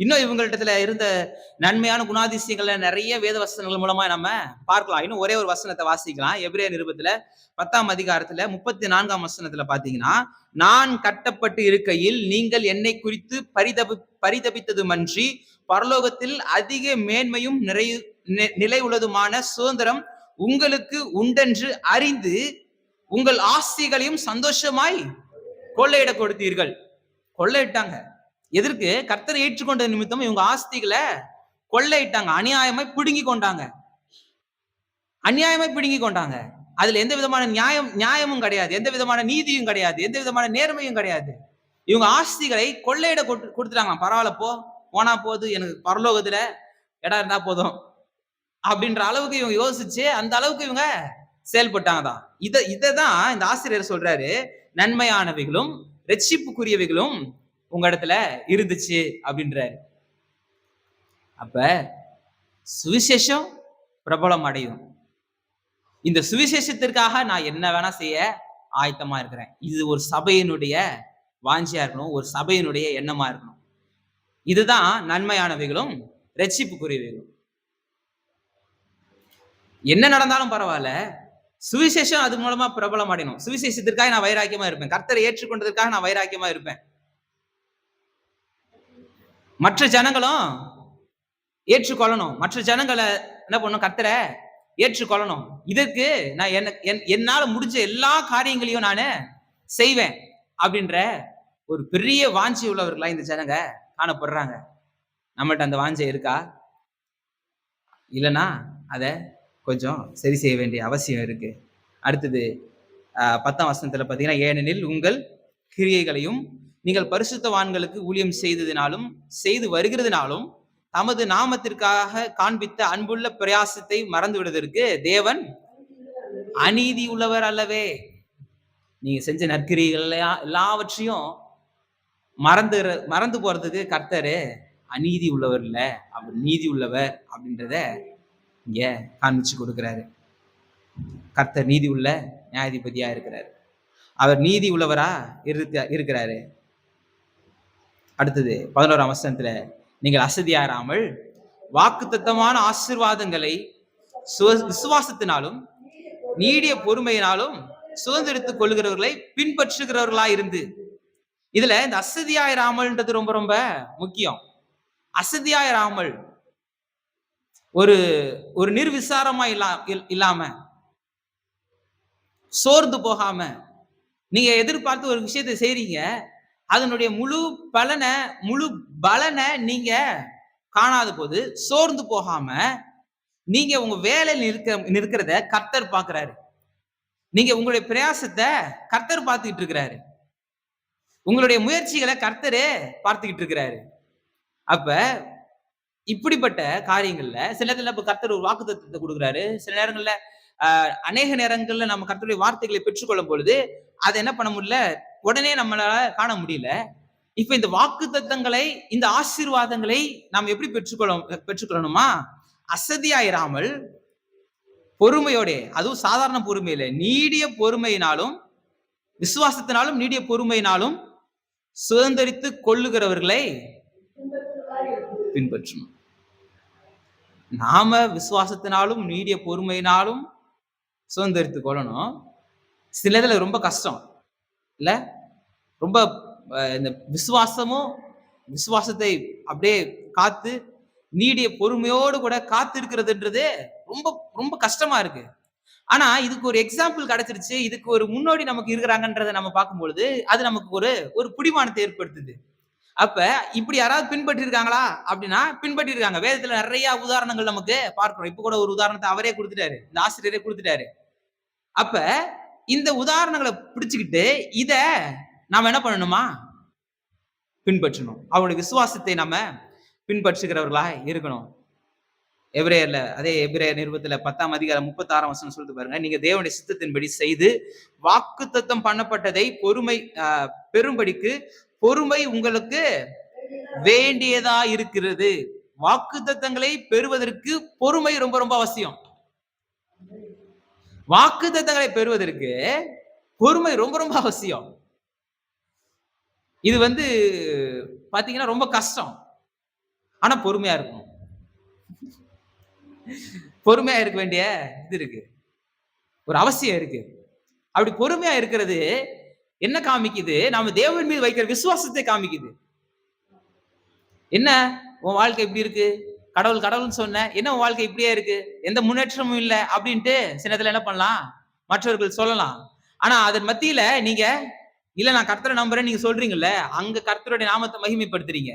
Speaker 1: இன்னும் இவங்கள்ட்ட இருந்த நன்மையான குணாதிசயங்கள்ல நிறைய வேத வசனங்கள் மூலமா நம்ம பார்க்கலாம். இன்னும் ஒரே ஒரு வசனத்தை வாசிக்கலாம். எபிரேய நிருபத்துல 10ஆம் அதிகாரத்துல 34ஆம் வசனத்துல பாத்தீங்கன்னா, நான் கட்டப்பட்டு இருக்கையில் நீங்கள் என்னை குறித்து பரிதபித்ததுமன்றி பரலோகத்தில் அதிக மேன்மையும் நிலை உள்ளதுமான சுதந்திரம் உங்களுக்கு உண்டென்று அறிந்து உங்கள் ஆஸ்திகளையும் சந்தோஷமாய் கொள்ளையிட கொடுத்தீர்கள். கொள்ளையிட்டாங்க. எதற்கு? கர்த்தரை ஏற்றுக்கொண்ட நிமித்தம் இவங்க ஆஸ்திகளை கொள்ளையிட்டாங்க, அநியாயமாய் பிடுங்கி கொண்டாங்க. அநியாயமாய் பிடுங்கி கொண்டாங்க. அதுல எந்த விதமான நியாயமும் கிடையாது, எந்த விதமான நீதியும் கிடையாது, எந்த விதமான நேர்மையும் கிடையாது. இவங்க ஆஸ்திகளை கொள்ளையிட கொடுத்துட்டாங்க. பரவாயில்ல போ, போனா போது, எனக்கு பரலோகத்துல இடம் இருந்தா போதும் அப்படின்ற அளவுக்கு இவங்க யோசிச்சு அந்த அளவுக்கு இவங்க செயல்பட்டாங்க தான். இததான் இந்த ஆசிரியர் சொல்றாரு, நன்மையானவைகளும் ரட்சிப்புக்குரியவைகளும் உங்க இடத்துல இருந்துச்சு அப்படின்றாரு. அப்ப சுவிசேஷம் பிரபலம் அடையும். இந்த சுவிசேஷத்திற்காக நான் என்ன வேணா செய்ய ஆயத்தமா இருக்கிறேன். இது ஒரு சபையினுடைய வாஞ்சியா இருக்கணும், ஒரு சபையினுடைய எண்ணமா இருக்கணும். இதுதான் நன்மையானவைகளும் ரட்சிப்புக்குரியவைகளும். என்ன நடந்தாலும் பரவாயில்ல, சுவிசேஷம் அது மூலமா பிரபலம் அடையணும். சுவிசேஷத்திற்காக நான் வைராக்கியமா இருப்பேன், கர்த்தரை ஏற்றுக்கொண்டதற்காக நான் வைராக்கியமா இருப்பேன். மற்ற ஜனங்களும் ஏற்றுக்கொள்ளணும், மற்ற ஜனங்களை என்ன பண்ணணும், கர்த்தரை ஏற்றுக்கொள்ளணும். இதற்கு நான் என்னால முடிஞ்ச எல்லா காரியங்களையும் நான் செய்வேன் அப்படின்ற ஒரு பெரிய வாஞ்சி உள்ளவர்களா இந்த ஜனங்க காணப்படுறாங்க. நம்மள்ட்ட அந்த வாஞ்சை இருக்கா? இல்லைன்னா அதை கொஞ்சம் சரி செய்ய வேண்டிய அவசியம் இருக்கு. அடுத்தது 10ஆம் வசனத்துல பாத்தீங்கன்னா, ஏனெனில் உங்கள் கிரியைகளையும் நீங்கள் பரிசுத்தவான்களுக்கு ஊழியம் செய்ததினாலும் செய்து வருகிறதுனாலும் தமது நாமத்திற்காக காண்பித்த அன்புள்ள பிரயாசத்தை மறந்து விடுவதற்கு தேவன் அநீதி உள்ளவர் அல்லவே. நீங்க செஞ்ச நற்கிரிகள் எல்லாவற்றையும் மறந்து போறதுக்கு கர்த்தரு அநீதி உள்ளவர் இல்ல, அவர் நீதி உள்ளவர் அப்படின்றத இங்க காண்பிச்சு கொடுக்கிறாரு. கர்த்தர் நீதி உள்ள நியாயாதிபதியா இருக்கிறாரு, அவர் நீதி உள்ளவரா இருக்கிறாரு. அடுத்தது 11ஆம் வசனத்துல, நீங்கள் அசதியாராமல் வாக்குத்தத்தமான ஆசீர்வாதங்களை விசுவாசத்தினாலும் நீடிய பொறுமையினாலும் சுதந்திரித்துக் கொள்கிறவர்களை பின்பற்றுகிறவர்களா இருந்து. இதுல இந்த அசதியாயிராமல்ன்றது ரொம்ப ரொம்ப முக்கியம். அசதியாயிராமல், ஒரு நிர்விசாரமா இல்லாம, சோர்ந்து போகாம, நீங்க எதிர்பார்த்து ஒரு விஷயத்தை செய்றீங்க, அதனுடைய முழு பலனை நீங்க காணாத போது சோர்ந்து போகாம, நீங்க உங்க வேலையில் நிற்கிறத கர்த்தர் பார்க்கிறாரு, நீங்க உங்களுடைய பிரயாசத்தை கர்த்தர் பார்த்துக்கிட்டு இருக்கிறாரு, உங்களுடைய முயற்சிகளை கர்த்தரே பார்த்துக்கிட்டு இருக்கிறாரு. அப்ப இப்படிப்பட்ட காரியங்கள்ல சில நேரத்துல கர்த்தர் ஒரு வாக்குத்தத்தத்தை கொடுக்குறாரு, சில நேரங்கள்ல அநேக நேரங்கள்ல நம்ம கர்த்தருடைய வார்த்தைகளை பெற்றுக்கொள்ளும் பொழுது அதை என்ன பண்ண முடியல, உடனே நம்மளால காண முடியல. இப்ப இந்த வாக்குத்தத்தங்களை, இந்த ஆசீர்வாதங்களை நாம் எப்படி பெற்றுக்கொள்ளணுமா? அசதியாயிராமல் பொறுமையோட, அதுவும் சாதாரண பொறுமையில, நீடிய பொறுமையினாலும் விசுவாசத்தினாலும் நீடிய பொறுமையினாலும் சுதந்திரித்து கொள்ளுகிறவர்களை பின்பற்றணும். நாம விசுவாசத்தினாலும் நீடிய பொறுமையினாலும் சுதந்திரித்துக் கொள்ளணும். சில இதுல ரொம்ப கஷ்டம் இல்ல, ரொம்ப இந்த விசுவாசத்தை அப்படியே காத்து நீடிய பொறுமையோடு கூட காத்து இருக்கிறதுன்றது ரொம்ப ரொம்ப கஷ்டமா இருக்கு. ஆனா இதுக்கு ஒரு எக்ஸாம்பிள் கிடைச்சிருச்சு, இதுக்கு ஒரு முன்னோடி நமக்கு இருக்கிறாங்கன்றதை நம்ம பார்க்கும்பொழுது அது நமக்கு ஒரு பிடிமானத்தை ஏற்படுத்துது. அப்ப இப்படி யாராவது பின்பற்றி இருக்காங்களா அப்படின்னா பின்பற்றி இருக்காங்க. வேதத்துல நிறைய உதாரணங்கள் நமக்கு பார்க்கிறோம். இப்ப கூட ஒரு உதாரணத்தை அவரே கொடுத்துட்டாரு, இந்த ஆசிரியரே கொடுத்துட்டாரு. அப்ப இந்த உதாரணங்களை பிடிச்சுக்கிட்டு இத நாம என்ன பண்ணணுமா? பின்பற்றணும். அவருடைய விசுவாசத்தை நாம பின்பற்றுகிறவர்களா இருக்கணும். எபிரேயர்ல, அதே எபிரேயர் நிருபத்துல 10ஆம் அதிகாரம் 36ஆம் வசனம் சொல்லிட்டு பாருங்க, நீங்க தேவனுடைய சித்தத்தின்படி செய்து வாக்குத்தத்தம் பண்ணப்பட்டதை பெரும்படிக்கு பொறுமை உங்களுக்கு வேண்டியதா இருக்கிறது. வாக்குத்தத்தங்களை பெறுவதற்கு பொறுமை ரொம்ப ரொம்ப அவசியம். வாக்குத்தத்தங்களை பெறுவதற்கு பொறுமை ரொம்ப ரொம்ப அவசியம். இது பாத்தீங்கன்னா ரொம்ப கஷ்டம், ஆனா பொறுமையா இருக்கும். பொறுமையா இருக்க வேண்டிய இது இருக்கு, ஒரு அவசியம் இருக்கு. அப்படி பொறுமையா இருக்கிறது என்ன காமிக்குது? நாம தேவன் மீது வைக்கிற விசுவாசத்தை காமிக்குது. என்ன உன் வாழ்க்கை இப்படி இருக்கு, கடவுள்னு சொன்ன, என்ன உன் வாழ்க்கை இப்படியே இருக்கு, எந்த முன்னேற்றமும் இல்லை அப்படின்ட்டு சில நேரத்துல என்ன பண்ணலாம், மற்றவர்கள் சொல்லலாம். ஆனா அதன் மத்தியில நீங்க இல்ல நான் கர்த்தரை நம்புறேன் நீங்க சொல்றீங்கல்ல, அங்க கர்த்தருடைய நாமத்தை மகிமைப்படுத்துறீங்க.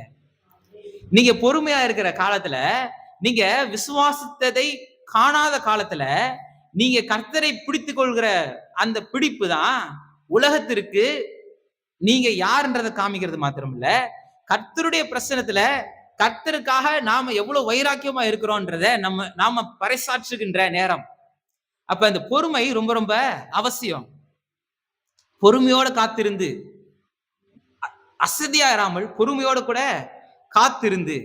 Speaker 1: நீங்க பொறுமையா இருக்கிற காலத்துல, நீங்க விசுவாசித்ததை காணாத காலத்துல, நீங்க கர்த்தரை பிடித்துக் கொள்கிற அந்த பிடிப்பு தான் உலகத்திற்கு நீங்க யாருன்றதை காமிக்கிறது மாத்திரம் இல்ல, கர்த்தருடைய பிரசனத்துல கர்த்தருக்காக நாம எவ்வளவு வைராக்கியமா இருக்கிறோன்றத நாம பறைசாற்றுகின்ற நேரம். அப்ப இந்த பொறுமை ரொம்ப ரொம்ப அவசியம். பொறுமையோட காத்திருந்து, அசதியாராமல் பொறுமையோட கூட காத்திருந்து.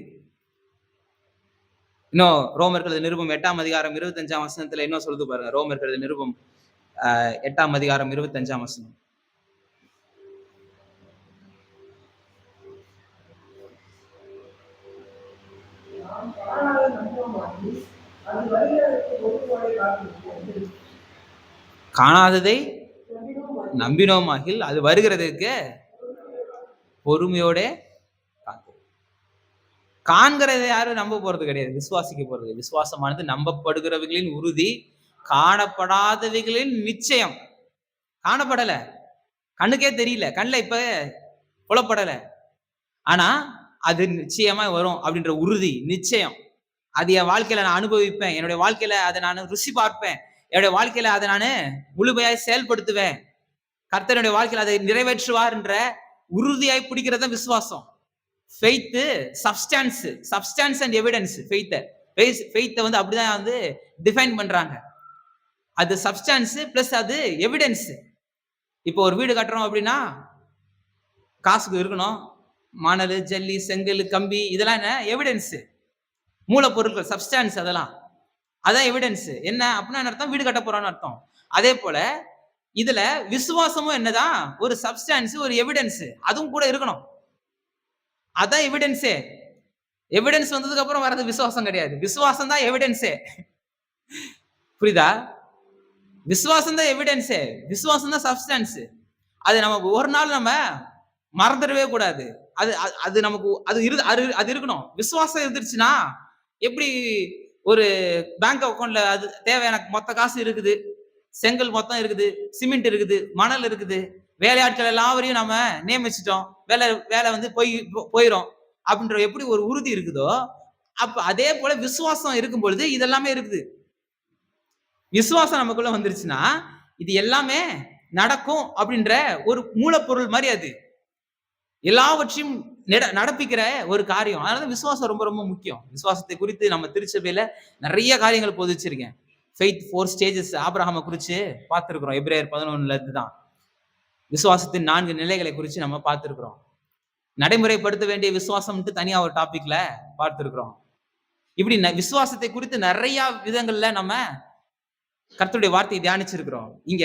Speaker 1: இன்னும் ரோமர்கள் நிருபம் 8ஆம் அதிகாரம் 25ஆம் வசனத்துல இன்னும் சொல்லுது பாருங்க. ரோமர்கள் நிருபம் 8ஆம் அதிகாரம் 25ஆம் வசனம்.
Speaker 2: நாம் காணாத நம்புவோமாகி, அது வருகிறதற்கு பொறுமையோடு காத்திருப்போம்.
Speaker 1: காணாததை
Speaker 2: நம்பினோமாகி,
Speaker 1: நம்பினோமாகில் அது வருகிறதுக்கு பொறுமையோட காத்து. காண்கிறதை யாரும் நம்ப போறது கிடையாது, விசுவாசிக்க போறது. விசுவாசமானது நம்பப்படுகிறவர்களின் உறுதி, காணப்படாதவைகளின் நிச்சயம். காணப்படல, கண்ணுக்கே தெரியல, கண்ணுல இப்ப புலப்படல, ஆனா அது நிச்சயமா வரும் அப்படின்ற உறுதி, நிச்சயம். அது என் வாழ்க்கையில நான் அனுபவிப்பேன், என்னுடைய வாழ்க்கையில அதை நான் ருசி பார்ப்பேன், என்னுடைய வாழ்க்கையில அதை நான் முழுமையாய் செயல்படுத்துவேன், கர்த்தருடைய வாழ்க்கையில அதை நிறைவேற்றுவார் என்ற உறுதியாய் பிடிக்கிறத விசுவாசம். Faith substance and evidence. ஃபெய்த்தை வந்து அப்படிதான் வந்து டிஃபைன் பண்றாங்க. அது சப்ஸ்டான்ஸ் பிளஸ் அது எவிடன்ஸ். இப்போ ஒரு வீடு கட்டுறோம் அப்படின்னா காசுக்கு இருக்கணும், மணல், ஜல்லி, செங்கல், கம்பி, இதெல்லாம் என்ன எவிடன்ஸ், மூலப்பொருட்கள், சப்ஸ்டான்ஸ், அதெல்லாம் அதான் எவிடன்ஸ். என்ன அப்படின்னா அர்த்தம், வீடு கட்ட போறோம்னு அர்த்தம். அதே போல இதுல விசுவாசமும் என்னதான், ஒரு சப்ஸ்டான்ஸ், ஒரு எவிடன்ஸ், அதுவும் கூட இருக்கணும். அதான் எவிடன்ஸே. எவிடன்ஸ் வந்ததுக்கு அப்புறம் வர்றது விசுவாசம் கிடையாது, விசுவாசம் தான் எவிடன்ஸே. புரியுதா? விசுவாசம் தான் எவிடன்ஸே, விசுவாசம் தான் சப்ஸ்டான்ஸ். அது நம்ம ஒரு நாள் நம்ம மறந்துடவே கூடாது. அது அது நமக்கு அது இருக்கணும். விசுவாசம் இருந்துருச்சுன்னா, எப்படி ஒரு பேங்க் அக்கௌண்ட்ல அது தேவையான மொத்த காசு இருக்குது, செங்கல் மொத்தம் இருக்குது, சிமெண்ட் இருக்குது, மணல் இருக்குது, வேலையாட்கள் எல்லாரையும் நம்ம நியமிச்சிட்டோம், வேலை வந்து போயிரும் அப்படின்ற எப்படி ஒரு உறுதி இருக்குதோ, அப்ப அதே போல விசுவாசம் இருக்கும் பொழுது இதெல்லாமே இருக்குது. விசுவாசம் நமக்குள்ள வந்துருச்சுன்னா இது எல்லாமே நடக்கும் அப்படின்ற ஒரு மூலப்பொருள் மாதிரி அது எல்லாவற்றையும் நடப்பிக்கிற ஒரு காரியம். அதனால விசுவாசம் ரொம்ப ரொம்ப முக்கியம். விசுவாசத்தை குறித்து நம்ம திருச்சபையில நிறைய காரியங்கள் போதிச்சிருக்கேன். ஃபெய்த் 4 ஸ்டேஜஸ் ஆபிரகாமை குறிச்சு பார்த்திருக்கிறோம். எபிரேயர் 11ல இதுதான் விசுவாசத்தின் 4 நிலைகளை குறித்து நம்ம பார்த்திருக்கிறோம். நடைமுறைப்படுத்த வேண்டிய விசுவாசம்ட்டு தனியா ஒரு டாபிக்ல பார்த்திருக்கிறோம். இப்படி விசுவாசத்தை குறித்து நிறைய விதங்கள்ல நம்ம கர்த்தருடைய வார்த்தையை தியானிச்சிருக்கிறோம். இங்க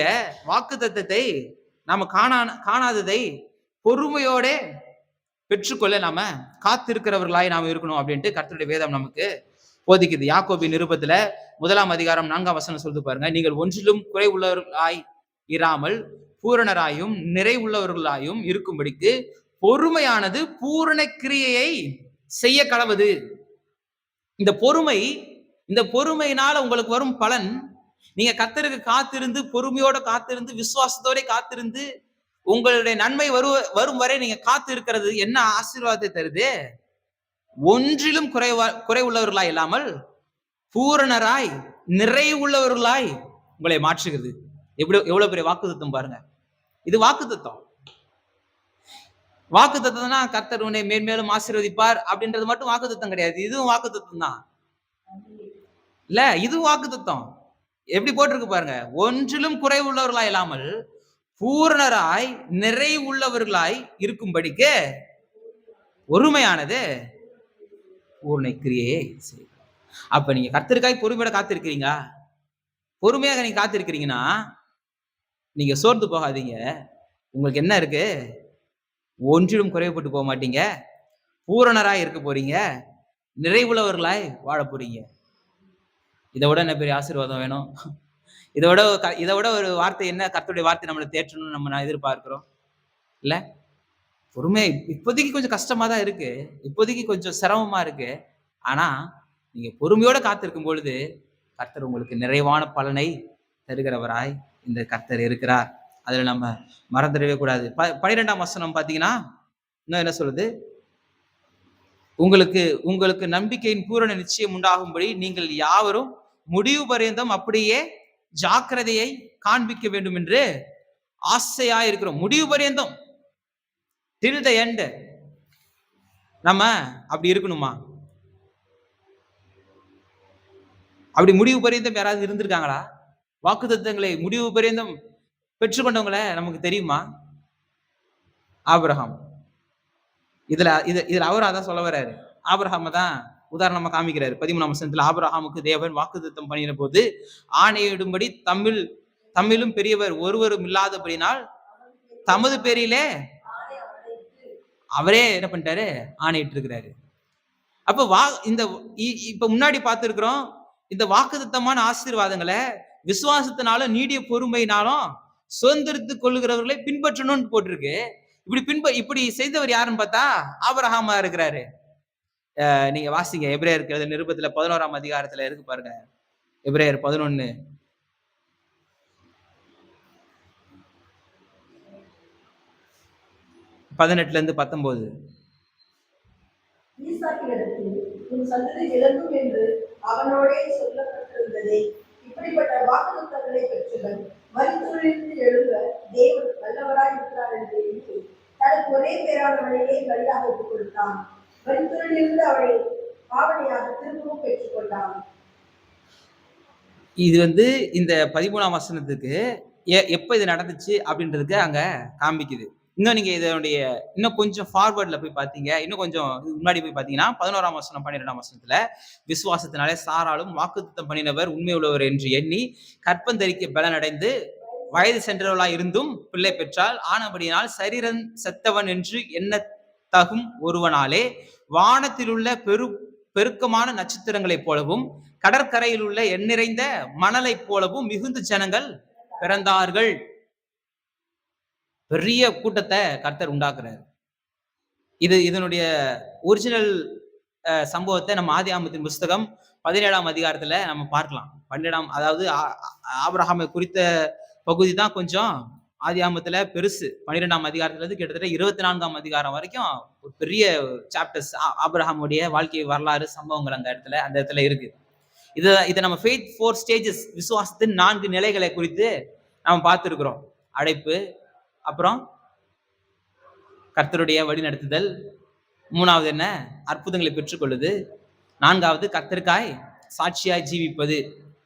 Speaker 1: வாக்குத்தத்தத்தை நாம காணாததை பொறுமையோட பெற்றுக்கொள்ள நாம காத்திருக்கிறவர்களாய் நாம இருக்கணும் அப்படின்ட்டு கர்த்தருடைய வேதம் நமக்கு போதிக்குது. யாக்கோபின் நிருபத்துல 1ஆம் அதிகாரம் 4ஆம் வசனம் சொல்லுது பாருங்க. நீங்கள் ஒன்றிலும் குறை உள்ளவர்களாய் இராமல் பூரணராயும் நிறைவுள்ளவர்களாயும் இருக்கும்படிக்கு பொறுமையானது பூரண கிரியையை செய்ய கடவுது. இந்த பொறுமையினால உங்களுக்கு வரும் பலன், நீங்க கர்த்தருக்கு காத்திருந்து, பொறுமையோட காத்திருந்து, விசுவாசத்தோட காத்திருந்து, உங்களுடைய நன்மை வரும் வரை நீங்க காத்து இருக்கிறது என்ன ஆசீர்வாதத்தை தருது? ஒன்றிலும் குறைவுள்ளவர்களாய் இல்லாமல் பூரணராய் நிறைவுள்ளவர்களாய் உங்களை மாற்றுகிறது. எவ்வளவு பெரிய வாக்குத்தத்தம் பாருங்க. இது வாக்குத்தத்தம். வாக்குத்தத்தம்னா கர்த்தர் உன்னை மேன்மேலும் ஆசீர்வதிப்பார் அப்படின்றது மட்டும் வாக்குத்தத்தம் கிடையாது. இதுவும் வாக்குத்தத்தம் தான் இல்ல, இதுவும் வாக்குத்தத்தம். எப்படி போட்டிருக்கு பாருங்க. ஒன்றிலும் குறைவுள்ளவர்களாய் இல்லாமல் பூரணராய் நிறைவுள்ளவர்களாய் இருக்கும்படிக்கு ஒருமையானது பூர்ண கிரியையை செய்யும். அப்ப நீங்க கர்த்தருக்காய் பொறுமையோட காத்திருக்கிறீங்க, பொறுமையாக நீங்க காத்திருக்கிறீங்கன்னா நீங்க சோர்ந்து போகாதீங்க. உங்களுக்கு என்ன இருக்கு? ஒன்றிலும் குறைவுபட்டு போக மாட்டீங்க, பூரணராய் இருக்க போறீங்க, நிறைவுள்ளவர்களாய் வாழ போறீங்க. இதை விட என்ன பெரிய ஆசீர்வாதம் வேணும்? இதை விட ஒரு வார்த்தை என்ன? கர்த்தருடைய வார்த்தை நம்மளை தேற்றணும்னு நம்ம எதிர்பார்க்கிறோம் இல்ல? பொறுமை இப்போதைக்கு கொஞ்சம் கஷ்டமா தான் இருக்கு, இப்போதைக்கு கொஞ்சம் சிரமமா இருக்கு. ஆனா நீங்க பொறுமையோட காத்திருக்கும் பொழுது கர்த்தர் உங்களுக்கு நிறைவான பலனை தருகிறவராய் இந்த கர்த்தர் இருக்கிறார். அதுல நம்ம மறந்துடவே கூடாது. 12ஆம் வசனம் பாத்தீங்கன்னா இன்னும் என்ன சொல்லுது? உங்களுக்கு உங்களுக்கு நம்பிக்கையின் பூரண நிச்சயம் உண்டாகும்படி நீங்கள் யாவரும் முடிவு பரியந்தம் அப்படியே ஜாக்கிரதையை காண்பிக்க வேண்டும் என்று ஆசையா இருக்கிறோம். முடிவு பரியந்தம், டில் த எண்ட். நம்ம அப்படி இருக்கணுமா? அப்படி முடிவு பரியந்தம் யாராவது இருந்திருக்காங்களா? வாக்குத்தத்தங்களை முடிவு பரியந்தம் பெற்றுக்கொண்டவங்களை நமக்கு தெரியுமா? ஆபிரகாம். இதுல அவர் அதான் சொல்ல வர்றாரு. ஆபிரகாம தான் உதாரணமா காமிக்கிறாரு. 13ஆம் வசனத்துல ஆபிரகாமுக்கு தேவன் வாக்குத்தத்தம் பண்ணின போது ஆணையிடும்படி தம்மிலும் பெரியவர் ஒருவரும் இல்லாதபடினால் தமது பேரிலே அவரே என்ன பண்ணிட்டாரு? ஆணையிட்டு இருக்கிறாரு. அப்ப இந்த இப்ப முன்னாடி பார்த்திருக்கிறோம், இந்த வாக்குத்தத்தமான ஆசீர்வாதங்களை விசுவாசத்தினாலும் நீடிய பொறுமையினாலும் சுதந்திரத்துக் கொள்ளுகிறவர்களை பின்பற்றணும்னு போட்டிருக்கு. இப்படி செய்தவர் யாருன்னு பார்த்தா ஆபிரகாமா இருக்கிறாரு. நீங்க வாசிங்க, எபிரேயருக்கு எழுதின நிருபத்துல 11ஆம் அதிகாரத்துல இருக்கு பாருங்க. எபிரேயர் 11 18-19.
Speaker 2: ஈசாக்கினிடத்தில் உன் சந்ததி விளங்கும் என்று அவனோடே சொல்லப்பட்டிருந்ததே, இப்படிப்பட்ட வாக்குத்தத்தங்களை பெற்றவன் மரித்தோரிலிருந்து எழுந்த தேவன் நல்லவராய் இருக்கிறார் என்று எண்ணி தனக்கு ஒரே பேரானவனையே பலியாக ஒப்புக் கொடுத்தான். மரித்தோரிலிருந்து அவனை பாவனையாக திரும்பவும் பெற்றுக்கொண்டான்.
Speaker 1: இது இந்த 13ஆம் வசனத்துக்கு எப்ப இது நடந்துச்சு அப்படின்றதுக்கு அங்க காமிக்குது. இன்னும் நீங்க இதனுடைய இன்னும் கொஞ்சம் ஃபார்வர்ட்ல போய் பாத்தீங்க, இன்னும் கொஞ்சம் முன்னாடி போய் பாத்தீங்கன்னா 11ஆம் வசனம் 12ஆம் வசனத்துல விசுவாசத்தினாலே சாராலும் வாக்குத்தத்தம் பண்ணினவர் உண்மை உள்ளவர் என்று எண்ணி கற்பந்தரிக்க பலனடைந்து வயது சென்றவர்களாய் இருந்தும் பிள்ளை பெற்றால் ஆனபடியினால் சரீரன் செத்தவன் என்று எண்ண தகும் ஒருவனாலே வானத்தில் உள்ள பெருக்கமான நட்சத்திரங்களைப் போலவும் கடற்கரையில் உள்ள எண்ணிறைந்த மணலை போலவும் மிகுந்த ஜனங்கள் பிறந்தார்கள். பெரிய கூட்டத்தை கர்த்தர் உண்டாக்குறாரு. இதனுடைய ஒரிஜினல் சம்பவத்தை நம்ம ஆதியாகமத்தின் புஸ்தகம் 17ஆம் அதிகாரத்துல நம்ம பார்க்கலாம். 12ஆம், அதாவது ஆபிரகாமை குறித்த பகுதி தான் கொஞ்சம் ஆதியாகமத்துல பெருசு. 12ஆம் அதிகாரத்துல இருந்து கிட்டத்தட்ட 24ஆம் அதிகாரம் வரைக்கும் ஒரு பெரிய சாப்டர்ஸ் ஆபிரகாமுடைய வாழ்க்கை வரலாறு சம்பவங்கள் அந்த இடத்துல இருக்கு. இதை நம்ம ஃபெய்த் 4 ஸ்டேஜஸ், விசுவாசத்தின் 4 நிலைகளை குறித்து நம்ம பார்த்திருக்கிறோம். அழைப்பு, அப்புறம் கர்த்தருடைய வழி நடத்துதல், 3வது என்ன? அற்புதங்களை பெற்றுக்கொள்ளுது, 4வது கர்த்தருக்காய் சாட்சியாய் ஜீவிப்பது.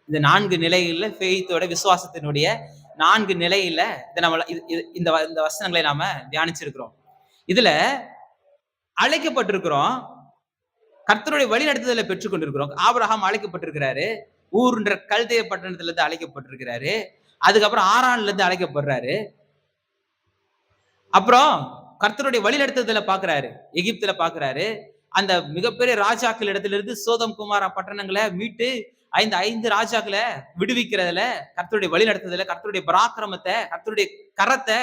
Speaker 1: இந்த 4 நிலைகள்ல ஃபெய்த்தோட விசுவாசத்தினுடைய 4 நிலையில இந்த வசனங்களை நாம தியானிச்சிருக்கிறோம். இதுல அழைக்கப்பட்டிருக்கிறோம், கர்த்தருடைய வழி நடத்துதலை பெற்றுக்கொண்டிருக்கிறோம். ஆபிரகாம் அழைக்கப்பட்டிருக்கிறாரு, ஊர்ன்ற கல்தேய பட்டணத்துல இருந்து அழைக்கப்பட்டிருக்கிறாரு. அதுக்கப்புறம் ஆரான்ல இருந்து அழைக்கப்படுறாரு. அப்புறம் கர்த்தருடைய வழி நடத்துதல பாக்குறாரு, எகிப்துல பாக்குறாரு. அந்த மிகப்பெரிய ராஜாக்கள் இடத்துல இருந்து சோதம் குமாரா பட்டணங்களை மீட்டு 5 ராஜாக்களை விடுவிக்கிறதுல கர்த்தருடைய வழி நடத்துதல, கர்த்தருடைய பராக்கிரமத்தை, கர்த்தருடைய கரத்தை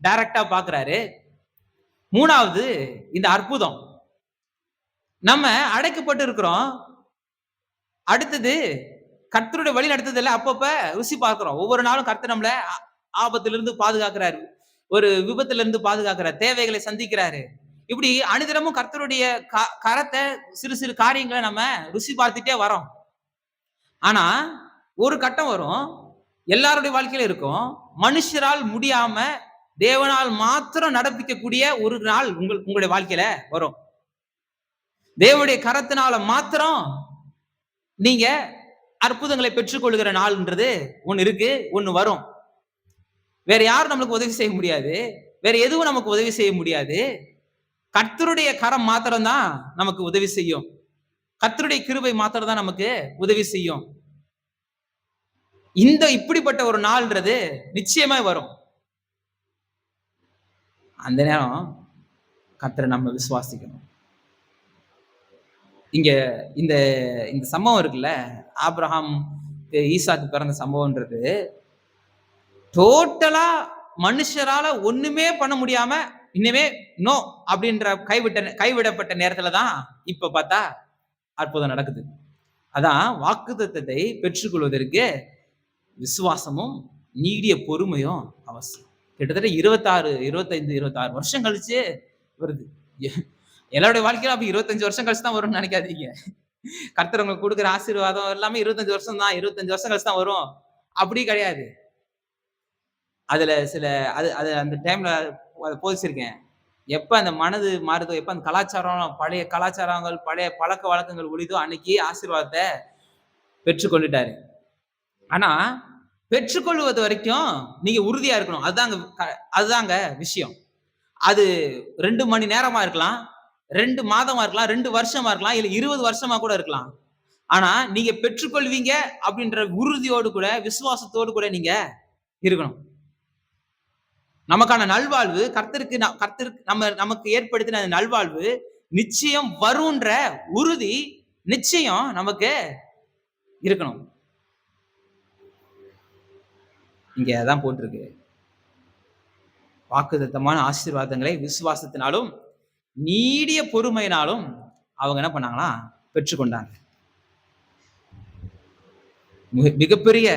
Speaker 1: டைரக்டா பாக்குறாரு. 3வது இந்த அற்புதம். நம்ம அடைக்கப்பட்டு இருக்கிறோம். அடுத்தது கர்த்தருடைய வழி நடத்துதல அப்பப்ப ருசி பார்க்கிறோம். ஒவ்வொரு நாளும் கர்த்தர் நம்மள ஆபத்திலிருந்து பாதுகாக்கிறாரு, ஒரு விபத்துல இருந்து பாதுகாக்கிறார், தேவைகளை சந்திக்கிறாரு. இப்படி அனுதினமும் கர்த்தருடைய கரத்தை, சிறு சிறு காரியங்களை நம்ம ருசி பார்த்துட்டே வரோம். ஆனா ஒரு கட்டம் வரும், எல்லாருடைய வாழ்க்கையில இருக்கும், மனுஷரால் முடியாம தேவனால் மாத்திரம் நடப்பிக்கக்கூடிய ஒரு நாள் உங்களுடைய வாழ்க்கையில வரும். தேவனுடைய கரத்தினால மாத்திரம் நீங்க அற்புதங்களை பெற்றுக்கொள்கிற நாள்ன்றது ஒண்ணு இருக்கு, ஒண்ணு வரும். வேற யாரும் நம்மளுக்கு உதவி செய்ய முடியாது, வேற எதுவும் நமக்கு உதவி செய்ய முடியாது. கர்த்தருடைய கரம் மாத்திரம் தான் நமக்கு உதவி செய்யும். கர்த்தருடைய கிருபை மாத்திரம் தான் நமக்கு உதவி செய்யும். இப்படிப்பட்ட ஒரு நாள்ன்றது நிச்சயமா வரும். அந்த நேரம் கர்த்தரை நம்ம விசுவாசிக்கணும். இங்க இந்த சம்பவம் இருக்குல்ல, ஆபிரகாம் ஈசாக்கு பிறந்த சம்பவம்ன்றது டோட்டலா மனுஷரால ஒண்ணுமே பண்ண முடியாம இன்னுமே நோ அப்படின்ற கைவிடப்பட்ட நேரத்துல தான் இப்ப பார்த்தா அற்புதம் நடக்குது. அதான் வாக்குத்தத்தத்தை பெற்றுக்கொள்வதற்கு விசுவாசமும் நீடிய பொறுமையும் அவசியம். கிட்டத்தட்ட 26 வருஷம் கழிச்சு வருது. எல்லாருடைய வாழ்க்கையில அப்ப 25 வருஷம் கழிச்சு தான் வரும்னு நினைக்காதீங்க. கர்த்தர் உங்களுக்கு கொடுக்குற ஆசீர்வாதம் எல்லாமே 25 வருஷம் தான், 25 வருஷம் கழிச்சு தான் வரும். அப்படி கிடையாது. அதுல சில அது அது அந்த டைம்ல அத போதிச்சிருக்கேன். எப்ப அந்த மனது மாறுதோ, எப்ப அந்த கலாச்சாரம், பழைய கலாச்சாரங்கள், பழைய பழக்கவழக்கங்கள் ஒழியுதோ, அன்னைக்கு ஆசீர்வாதத்த பெற்றுக்கொண்டுட்டாரு. ஆனா, பெற்றுக்கொள்வது வரைக்கும் நீங்க உறுதியா இருக்கணும். அதுதாங்க விஷயம். அது 2 மணி நேரமா இருக்கலாம், 2 மாதமா இருக்கலாம், 2 வருஷமா இருக்கலாம், இல்ல 20 வருஷமா கூட இருக்கலாம். ஆனா, நீங்க பெற்றுக்கொள்வீங்க அப்படின்ற உறுதியோடு கூட, விசுவாசத்தோடு கூட நீங்க இருக்கணும். நமக்கான நல்வாழ்வு கர்த்தருக்கு நமக்கு ஏற்படுத்தின அந்த நல்வாழ்வு நிச்சயம் வரும்ன்ற உறுதி நிச்சயம் நமக்கு இருக்கணும். இங்க அதான் போட்டிருக்கு. வாக்குத்தத்தமான ஆசீர்வாதங்களை விசுவாசத்தினாலும் நீடிய பொறுமையினாலும் அவங்க என்ன பண்ணாங்களா? பெற்றுக்கொண்டாங்க. மிகப்பெரிய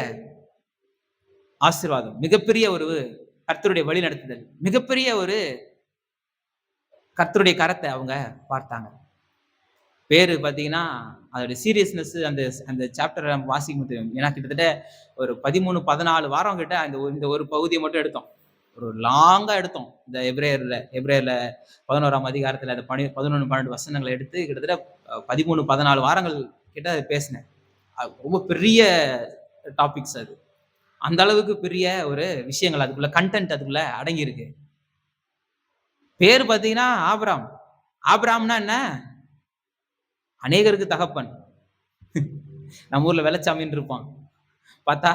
Speaker 1: ஆசீர்வாதம், மிகப்பெரிய ஒரு கர்த்தருடைய வழி நடத்துதல், மிகப்பெரிய ஒரு கர்த்தருடைய கரத்தை அவங்க பார்த்தாங்க. பேரு பாத்தீங்கன்னா அதோட சீரியஸ்னஸ் அந்த அந்த சாப்டர் நம்ம வாசிக்கும் தெரியும். ஏன்னா கிட்டத்தட்ட ஒரு 13, 14 வாரம் கிட்ட இந்த ஒரு பகுதியை மட்டும் எடுத்தோம். ஒரு லாங்கா எடுத்தோம். இந்த எபிரேயர்ல 11ஆம் அதிகாரத்துல அந்த 11, 12 வசனங்களை எடுத்து கிட்டத்தட்ட 13, 14 வாரங்கள் கிட்ட அதை பேசினேன். ரொம்ப பெரிய டாபிக்ஸ் அது. அந்த அளவுக்கு பெரிய ஒரு விஷயங்கள் அதுக்குள்ள கண்டென்ட் அதுக்குள்ள அடங்கி இருக்கு. பேரு பாத்தீங்கன்னா ஆபிராம். ஆபிராம்னா என்ன? அநேகருக்கு தகப்பன். நம்ம ஊர்ல வெள்ளச்சாமின்னு இருப்பான். பார்த்தா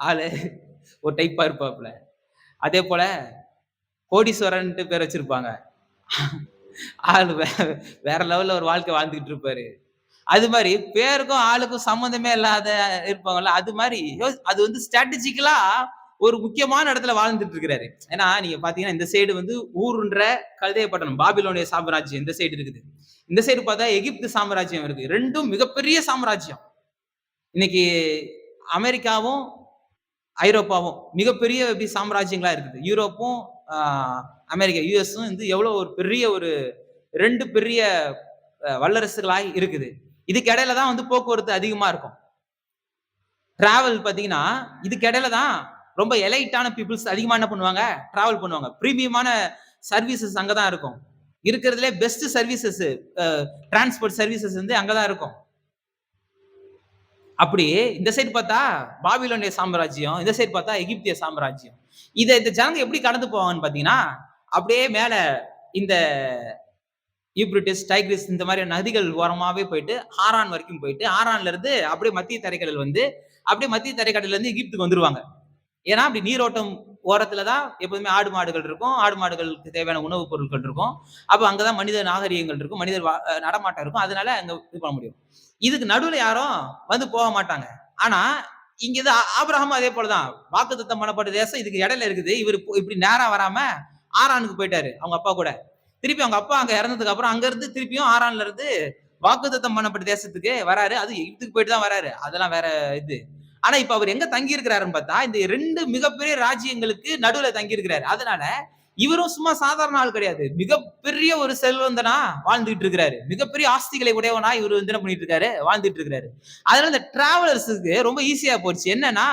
Speaker 1: ஆளு ஒரு டைப்பா இருப்பாப்புல. அதே போல கோடீஸ்வரன்ட்டு பேர் வச்சிருப்பாங்க. ஆளு வேற லெவல்ல ஒரு வாழ்க்கை வாழ்ந்துகிட்டு இருப்பாரு. அது மாதிரி பேருக்கும் ஆளுக்கும் சம்மந்தமே இல்லாத இருப்பாங்கல்ல, அது மாதிரி அது வந்து ஸ்ட்ராட்டஜிக்கலா ஒரு முக்கியமான இடத்துல வாழ்ந்துட்டு இருக்கிறாரு. ஏன்னா நீங்க பாத்தீங்கன்னா இந்த சைடு வந்து ஊருன்ற கல்தேய பட்டணம், பாபிலோனிய சாம்ராஜ்யம் இந்த சைடு இருக்குது. இந்த சைடு பார்த்தா எகிப்து சாம்ராஜ்யம் இருக்கு. ரெண்டும் மிகப்பெரிய சாம்ராஜ்யம். இன்னைக்கு அமெரிக்காவும் ஐரோப்பாவும் மிகப்பெரிய சாம்ராஜ்யங்களா இருக்குது. யூரோப்பும் அமெரிக்கா யுஎஸும் வந்து எவ்வளவு ஒரு பெரிய ஒரு 2 பெரிய வல்லரசுகளாய் இருக்குது. இதுக்கு இடையில தான் வந்து போக்குவரத்து அதிகமா இருக்கும். டிராவல் பாத்தீங்கன்னா இதுக்கு இடையில தான் ரொம்ப எலைட்டான பீப்புள்ஸ் அதிகமா என்ன பண்ணுவாங்க? டிராவல் பண்ணுவாங்க. பிரீமியமான சர்வீசஸ் அங்கதான் இருக்கும். இருக்கிறதுலே பெஸ்ட் சர்வீசஸ் டிரான்ஸ்போர்ட் சர்வீசஸ் வந்து அங்கதான் இருக்கும். அப்படி இந்த சைடு பார்த்தா பாபிலோனிய சாம்ராஜ்யம், இந்த சைடு பார்த்தா எகிப்திய சாம்ராஜ்யம். இந்த ஜனங்க எப்படி கடந்து போவாங்கன்னு பாத்தீங்கன்னா, அப்படியே மேல இந்த யூப்ரட்டிஸ், டைக்ரிஸ் இந்த மாதிரி நதிகள் ஓரமாவே போயிட்டு ஆரான் வரைக்கும் போயிட்டு ஆரான்ல இருந்து அப்படியே மத்திய தரைக்கடல் வந்து அப்படியே மத்திய தரைக்கடல்ல இருந்து எகிப்துக்கு வந்துருவாங்க. ஏன்னா அப்படி நீரோட்டம் ஓரத்துலதான் எப்போதுமே ஆடு மாடுகள் இருக்கும். ஆடு மாடுகளுக்கு தேவையான உணவுப் பொருட்கள் இருக்கும். அப்ப அங்கதான் மனித நாகரிகங்கள் இருக்கும், மனிதர் நடமாட்டம் இருக்கும். அதனால அங்க இது பண்ண முடியும். இதுக்கு நடுவுல யாரும் வந்து போக மாட்டாங்க. ஆனா இங்க இது ஆபிரகாம் அதே போலதான் வாக்குத்தத்தம் பண்ணப்பட்ட தேசம் இதுக்கு இடையில இருக்குது. இவர் இப்படி நேரா வராம ஆரானுக்கு போயிட்டாரு அவங்க அப்பா கூட. திருப்பி அவங்க அப்பா அங்க இறந்ததுக்கு அப்புறம் அங்க இருந்து திருப்பியும் ஆரான்ல இருந்து வாக்குத்தத்தம் பண்ணப்பட்ட தேசத்துக்கு வராரு. அது எகிப்துக்கு போயிட்டு தான் வராரு. அதெல்லாம் வேற இது. ஆனா இப்ப அவர் எங்க தங்கி இருக்கிறாருன்னு பார்த்தா இந்த 2 மிகப்பெரிய ராஜ்யங்களுக்கு நடுவுல தங்கி இருக்கிறாரு. அதனால இவரும் சும்மா சாதாரண ஆள் கிடையாது. மிகப்பெரிய ஒரு செல்வந்தனா வாழ்ந்துட்டு இருக்கிறாரு. மிகப்பெரிய ஆஸ்திகளை உடையவனா இவர் வந்து என்ன பண்ணிட்டு இருக்காரு? வாழ்ந்துட்டு இருக்காரு. அதனால இந்த டிராவலர்ஸுக்கு ரொம்ப ஈஸியா போச்சு. என்னன்னா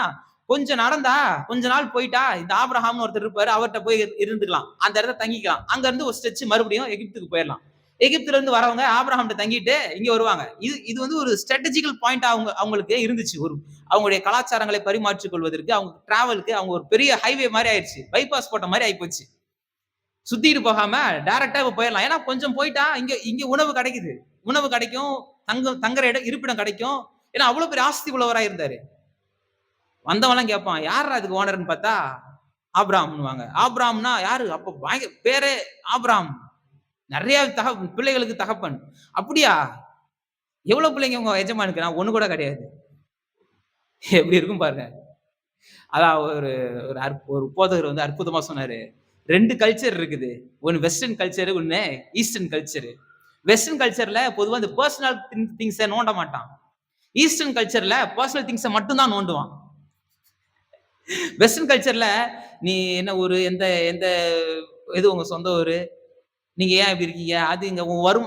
Speaker 1: கொஞ்சம் நடந்தா கொஞ்ச நாள் போயிட்டா இந்த ஆபிரகாம்னு ஒருத்தர் இருப்பாரு. அவர்கிட்ட போய் இருந்துக்கலாம். அந்த இடத்துல தங்கிக்கலாம். அங்க இருந்து ஒரு ஸ்டெச் மறுபடியும் எகிப்துக்கு போயிடலாம். எகிப்துல இருந்து வரவங்க ஆபிரகாம் தங்கிட்டு இங்க வருவாங்க. இது வந்து ஒரு ஸ்ட்ராட்டஜிக்கல் பாயிண்ட் அவங்களுக்கு இருந்துச்சு. ஒரு அவங்களுடைய கலாச்சாரங்களை பரிமாற்றிக் கொள்வதற்கு அவங்க டிராவலுக்கு அவங்க ஒரு பெரிய ஹைவே மாதிரி ஆயிடுச்சு. பைபாஸ் போட்ட மாதிரி ஆயிப்போச்சு. சுத்திட்டு போகாம டைரக்டா போயிடலாம். ஏன்னா கொஞ்சம் போயிட்டா இங்க உணவு கிடைக்குது. உணவு கிடைக்கும், தங்குற இடம் இருப்பிடம் கிடைக்கும். ஏன்னா அவ்வளவு பெரிய ஆஸ்தி உள்ளவரா இருந்தாரு. வந்தவெல்லாம் கேட்பான், யாரா அதுக்கு ஓனர்னு பார்த்தா ஆபிரகாம்னுவாங்க. ஆபிரகாம்னா யாரு? அப்ப பேரே ஆபிரகாம். நிறைய பிள்ளைகளுக்கு தகப்பன். அப்படியா? எவ்வளவு பிள்ளைங்க உங்க எஜமானுக்கு? நான் ஒண்ணு கூட கிடையாது. எப்படி இருக்கும் பாருங்க. அதான் ஒரு போதகர் வந்து அற்புதமா சொன்னாரு. 2 கல்ச்சர் இருக்குது. ஒன்னு வெஸ்டர்ன் கல்ச்சர், ஒன்னு ஈஸ்டர்ன் கல்ச்சர். வெஸ்டர்ன் கல்ச்சர்ல பொதுவா இந்த பர்சனல் திங்ஸை நோண்ட மாட்டான். ஈஸ்டர்ன் கல்ச்சர்ல பர்சனல் திங்ஸை மட்டும் தான் நோண்டுவான். வெஸ்டர்ன் கல்ச்சர்ல நீ என்ன ஊரு, எந்த எந்த எது உங்க சொந்த ஊரு, நீங்க ஏன் இப்படி இருக்கீங்க, அது இங்க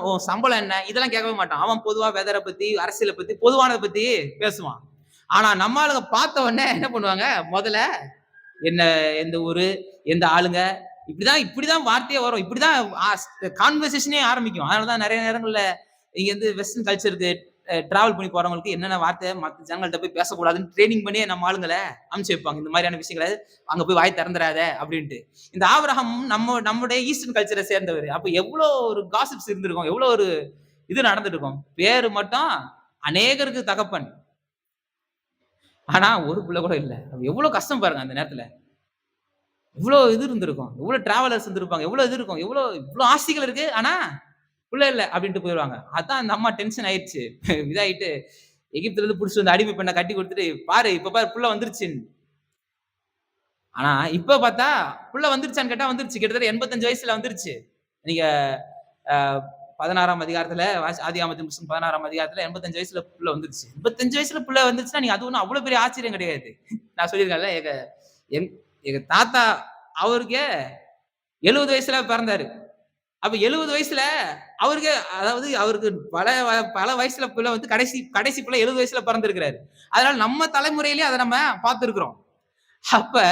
Speaker 1: உன் சம்பளம் என்ன, இதெல்லாம் கேட்கவே மாட்டான். அவன் பொதுவா வெதரை பத்தி, அரசியலை பத்தி, பொதுவானதை பத்தி பேசுவான். ஆனா நம்ம ஆளுங்க பார்த்த உடனே என்ன பண்ணுவாங்க, முதல்ல என்ன, எந்த ஊரு, எந்த ஆளுங்க, இப்படிதான் வார்த்தையே வரும். இப்படிதான் கான்வர்சேஷனே ஆரம்பிக்கும். அதனாலதான் நிறைய நேரங்கள்ல இங்க வந்து வெஸ்டர்ன் கல்ச்சருக்கு டிராவல் பண்ணி போறவங்களுக்கு என்னென்ன வார்த்தை மத்த ஜனங்கள்ட்ட போய் பேசக்கூடாதுன்னு ட்ரெய்னிங் பண்ணி நம்ம ஆளுங்கள அனுப்பிச்சு வைப்பாங்க. இந்த மாதிரியான விஷயங்கள அங்க போய் வாய் திறந்துராத அப்படின்ட்டு. இந்த ஆபிரகாம் நம்முடைய ஈஸ்டர்ன் கல்ச்சரை சேர்ந்தவர். அப்ப எவ்வளவு ஒரு காசிப்ஸ் இருந்திருக்கும், எவ்வளவு ஒரு இது நடந்துருக்கும். பேரு மட்டும் அநேகருக்கு தகப்பன். ஆனா ஒரு பிள்ளை கூட இல்ல. எவ்வளவு கஷ்டம் பாருங்க அந்த நேரத்துல. இவ்வளவு இது இருந்திருக்கும். எவ்வளவு டிராவலர்ஸ் இருந்திருப்பாங்க. எவ்வளவு இது இருக்கும். இவ்வளவு ஆசைகள் இருக்கு. ஆனா புள்ள இல்ல அப்படின்ட்டு போயிருவாங்க. அதான் அந்த அம்மா டென்ஷன் ஆயிடுச்சு. இதாயிட்டு எகிப்துல இருந்து புடிச்சு வந்து அடிமை பெண்ண கட்டி கொடுத்துட்டு, பாரு இப்ப பாரு புள்ள வந்துருச்சுன்னு. ஆனா இப்ப பார்த்தா புள்ள வந்துருச்சான்னு கேட்டா வந்துருச்சு. கிட்டத்தட்ட 85 வயசுல வந்துருச்சு. நீங்க அ 16ஆம் அதிகாரத்துல ஆதியாகமத்தின் புஸ்தகம் 16ஆம் அதிகாரத்துல 85 வயசுல புள்ள வந்துருச்சு. 85 வயசுல புள்ள வந்துருச்சுன்னா நீங்க அது ஒண்ணும் அவ்வளவு பெரிய ஆச்சரியம் கிடையாது. நான் சொல்லியிருக்கேன்ல, எங்க தாத்தா அவருக்கே 70 வயசுல பிறந்தாரு. அப்ப 70 வயசுல அவருக்கு, அதாவது அவருக்கு பல வயசுல பிள்ளை வந்து கடைசி பிள்ளை 70 வயசுல பிறந்திருக்கிறாரு. அதனால நம்ம தலைமுறையிலேயே அதை நம்ம பார்த்திருக்கிறோம். அப்ப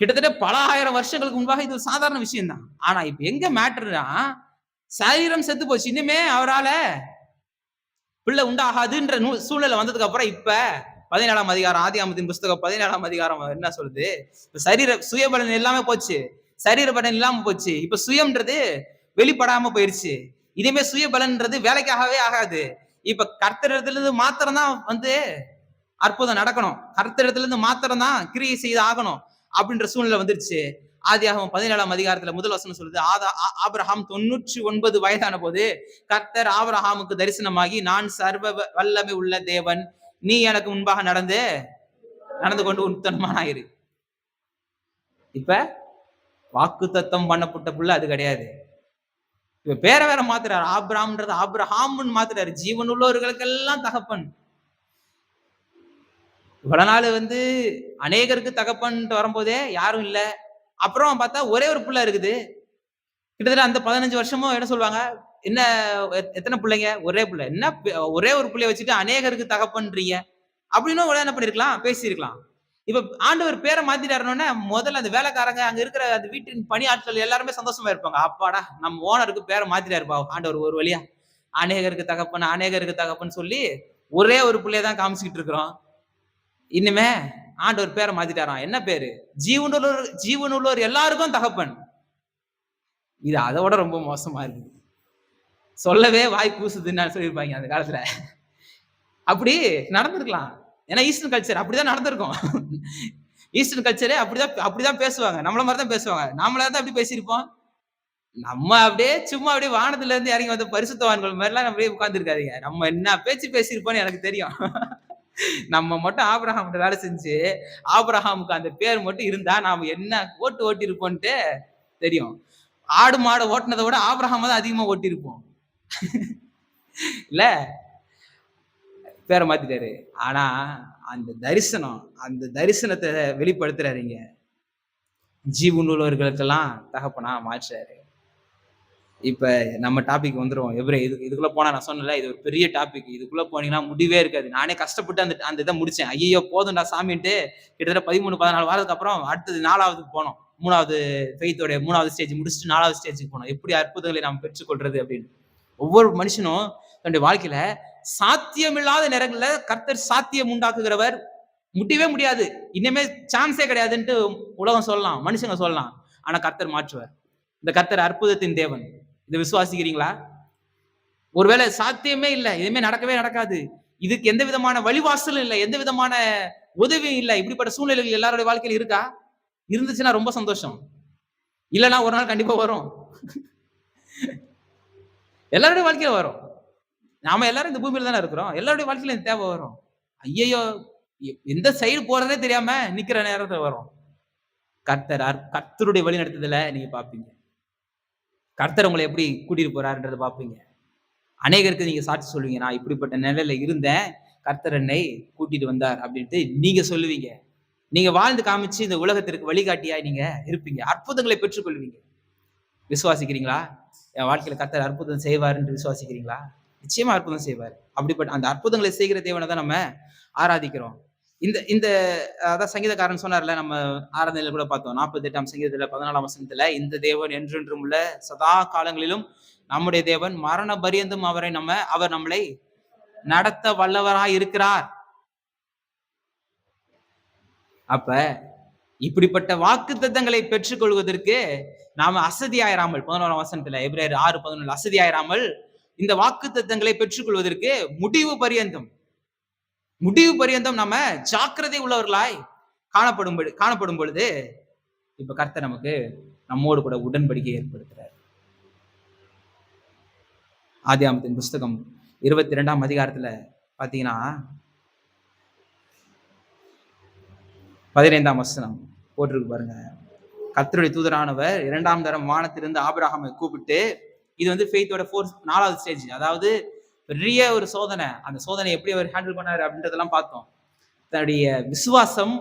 Speaker 1: கிட்டத்தட்ட பல ஆயிரம் வருஷங்களுக்கு முன்பாக இது ஒரு சாதாரண விஷயம் தான். ஆனா இப்ப எங்க மேட்டர்னா, சரீரம் செத்து போச்சு. இனிமே அவரால பிள்ளை உண்டாகாதுன்ற சூழ்நிலை வந்ததுக்கு அப்புறம் இப்ப 17ஆம் அதிகாரம், ஆதியாகமத்தின் புஸ்தகம் 17ஆம் அதிகாரம் என்ன சொல்லுது? இப்ப சுயபலன் எல்லாமே போச்சு. சரீர பலன் இல்லாம போச்சு. இப்ப சுயம்ன்றது வெளிப்படாம போயிருச்சு. இனிமே சுயபலன்ன்றது வேலைக்காகவே ஆகாது. இப்ப கர்த்தரிடத்துல இருந்து மாத்திரம் தான் வந்து அற்புதம் நடக்கணும். கர்த்தரிடத்துல இருந்து மாத்திரம் தான் கிரியை செய்து ஆகணும் அப்படின்ற சூழ்நிலை வந்துருச்சு. ஆதியாகமம் 17ஆம் அதிகாரத்துல முதல் வசனம் சொல்லுது, ஆபிரகாம் 99 வயதான போது கர்த்தர் ஆபிரகாமுக்கு தரிசனமாகி, நான் சர்வ வல்லமை உள்ள தேவன், நீ எனக்கு முன்பாக நடந்து கொண்டு உத்தமனாயிரு. இப்ப வாக்குத்தத்தம் பண்ணப்பட்ட புள்ள அது கிடையாது. இப்ப பேரை வேற மாத்துறாரு. ஆபிரகாம்ன்றது ஆபிரகாம்னு மாத்துறாரு. ஜீவன் உள்ளவர்களுக்கெல்லாம் தகப்பன். இவ்வளவு நாள் வந்து அநேகருக்கு தகப்பன் வரும்போதே யாரும் இல்ல. அப்புறம் பார்த்தா ஒரே ஒரு புள்ள இருக்குது. கிட்டத்தட்ட அந்த 15 வருஷமும் என்ன சொல்லுவாங்க, என்ன எத்தனை பிள்ளைங்க? ஒரே புள்ள. என்ன ஒரே ஒரு புள்ளைய வச்சுட்டு அநேகருக்கு தகப்பன்றீங்க அப்படின்னு உடனே என்ன பண்ணிருக்கலாம், பேசியிருக்கலாம். இப்ப ஆண்டவர் பேரை மாத்திட்டாருன்னோனே முதல்ல அந்த வேலைக்காரங்க, அங்க இருக்கிற அந்த வீட்டின் பணி ஆட்கள் எல்லாருமே சந்தோஷமா இருப்பாங்க. அப்பாடா நம்ம ஓனருக்கு பேரை மாத்திட்டாருப்பா ஆண்டவர் ஒரு வழியா. அநேகருக்கு தகப்பன் சொல்லி ஒரே ஒரு புள்ளைய தான் காமிச்சுக்கிட்டு இருக்கிறோம். இனிமே ஆண்டவர் பேரை மாத்திட்டாராம். என்ன பேரு? ஜீவனுள்ளோர் எல்லாருக்கும் தகப்பன். இது அதை விட ரொம்ப மோசமா இருக்கு. சொல்லவே வாய் கூசுதுன்னு சொல்லியிருப்பாங்க அந்த காலத்துல. அப்படி நடந்திருக்கலாம். ஏன்னா ஈஸ்டர்ன் கல்ச்சர் அப்படிதான் நடந்திருக்கும். ஈஸ்டர்ன் கல்ச்சரே அப்படிதான் பேசுவாங்க. நம்மள மாதிரி தான் பேசுவாங்க. நாமளா தான் அப்படி பேசியிருப்போம். நம்ம அப்படியே சும்மா அப்படியே வானத்துல இருந்து இறங்கி வந்த பரிசுத்தவான்கள் மாதிரிலாம் அப்படியே உட்கார்ந்து இருக்காதீங்க. நம்ம என்ன பேச்சு பேசியிருப்போம்னு எனக்கு தெரியும். நம்ம மட்டும் ஆபிரகாம் வேலை செஞ்சு ஆபிரகாமுக்கு அந்த பேர் மட்டும் இருந்தா நாம என்ன ஓட்டி இருப்போம்ட்டு தெரியும். ஆடு மாடு ஓட்டினதை விட ஆபிரகாம் தான் அதிகமா ஓட்டி இருப்போம். இல்ல, பேரை மாத்திட்டாரு. ஆனா அந்த தரிசனத்தை வெளிப்படுத்துறாருங்க. ஜீவன் உள்ளவர்களுக்கெல்லாம் தகப்பனா மாற்றாரு. இப்ப நம்ம டாபிக் வந்துரும். இதுக்குள்ள போனா நான் சொன்னல, இது ஒரு பெரிய டாபிக். இதுக்குள்ள போனீங்கன்னா முடிவே இருக்காது. நானே கஷ்டப்பட்டு அந்த இதை முடிச்சேன். ஐயோ போதும்டா சாமின்ட்டு கிட்டத்தட்ட 13-14 வாரத்துக்கு அப்புறம் அடுத்தது 4வது போனோம். 3வது ஃபெய்த்தோட 3வது ஸ்டேஜ் முடிச்சுட்டு 4வது ஸ்டேஜுக்கு போனோம். எப்படி அற்புதங்களை நாம் பெற்றுக்கொள்றது அப்படின்னு. ஒவ்வொரு மனுஷனும் தன்னுடைய வாழ்க்கையில சாத்தியமில்லாத நேரங்கள்ல கர்த்தர் சாத்தியம் உண்டாக்குகிறவர். முடியவே முடியாது, இனிமே சான்ஸே கிடையாதுன்ட்டு உலகம் சொல்லலாம், மனுஷங்க சொல்லலாம். ஆனா கர்த்தர் மாற்றுவார். இந்த கர்த்தர் அற்புதத்தின் தேவன். இதை விசுவாசிக்கிறீங்களா? ஒருவேளை சாத்தியமே இல்லை, எதுவுமே நடக்காது, இதுக்கு எந்த விதமான வழிவாசலும் இல்லை, எந்த விதமான உதவியும் இல்லை, இப்படிப்பட்ட சூழ்நிலைகள் எல்லாருடைய வாழ்க்கையில இருக்கா? இருந்துச்சுன்னா ரொம்ப சந்தோஷம். இல்லைன்னா ஒரு நாள் கண்டிப்பா வரும். எல்லாருடைய வாழ்க்கையில வரும். நாம எல்லாரும் இந்த பூமியில தானே இருக்கிறோம். எல்லாருடைய வாழ்க்கையில இந்த தேவை வரும். ஐயையோ எந்த சைடு போறதே தெரியாம நிக்கிற நேரத்துல வரும். கர்த்தருடைய வழி நடத்துதல நீங்க பாப்பீங்க. கர்த்தர் உங்களை எப்படி கூட்டிட்டு போறாருன்றத பாப்பீங்க. அநேகருக்கு நீங்க சாட்சி சொல்லுவீங்க, நான் இப்படிப்பட்ட நிலையில இருந்தேன், கர்த்தர் என்னை கூட்டிட்டு வந்தார் அப்படின்ட்டு நீங்க சொல்லுவீங்க. நீங்க வாழ்ந்து காமிச்சு இந்த உலகத்திற்கு வழிகாட்டியாய் நீங்க இருப்பீங்க. அற்புதங்களை பெற்றுக்கொள்வீங்க. விசுவாசிக்கிறீங்களா? என் வாழ்க்கையில கர்த்தர் அற்புதம் செய்வார் என்று விசுவாசிக்கிறீங்களா? நிச்சயமா அற்புதம் செய்வார். அப்படிப்பட்ட அந்த அற்புதங்களை செய்கிற தேவனை தான் நம்ம ஆராதிக்கிறோம். இந்த இந்த அதான் சங்கீதக்காரன் சொன்னார்ல, நம்ம ஆராதனையில கூட பார்த்தோம். 48ஆம் சங்கீதத்துல 14ஆம் வசனத்துல, இந்த தேவன் என்றென்றும் உள்ள சதா காலங்களிலும் நம்முடைய தேவன் மரண பரியந்தம் அவர் நம்மளை நடத்த வல்லவராய் இருக்கிறார். அப்ப இப்படிப்பட்ட வாக்குத்தத்தங்களை பெற்றுக் கொள்வதற்கு நாம அசதியாயிராமல், 11ஆம் வசனத்துல எபிரேயர் 6:11 அசதியாயிராமல் இந்த வாக்குத்தத்தங்களை பெற்றுக் கொள்வதற்கு முடிவு பரியந்தம் நம்ம ஜாக்கிரதை உள்ளவர்களாய் காணப்படும் பொழுது இப்ப கர்த்தர் நமக்கு நம்மோடு கூட உடன்படிக்கை ஏற்படுத்துறார். ஆதியாகமத்தின் புஸ்தகம் 22ஆம் அதிகாரத்துல பாத்தீங்கன்னா 15ஆம் வசனம் போட்டிருக்கு பாருங்க. கர்த்தருடைய தூதரானவர் 2ஆம் தரம் வானத்திலிருந்து ஆபிரகாமை கூப்பிட்டு, இது வந்து ஃபெய்த்தோட 4வது ஸ்டேஜ். அதாவது பெரிய ஒரு சோதனை. அந்த சோதனை எப்படி அவர் ஹேண்டில் பண்ணாரு அப்படின்றதெல்லாம் பார்த்தோம். தன்னுடைய விசுவாசம்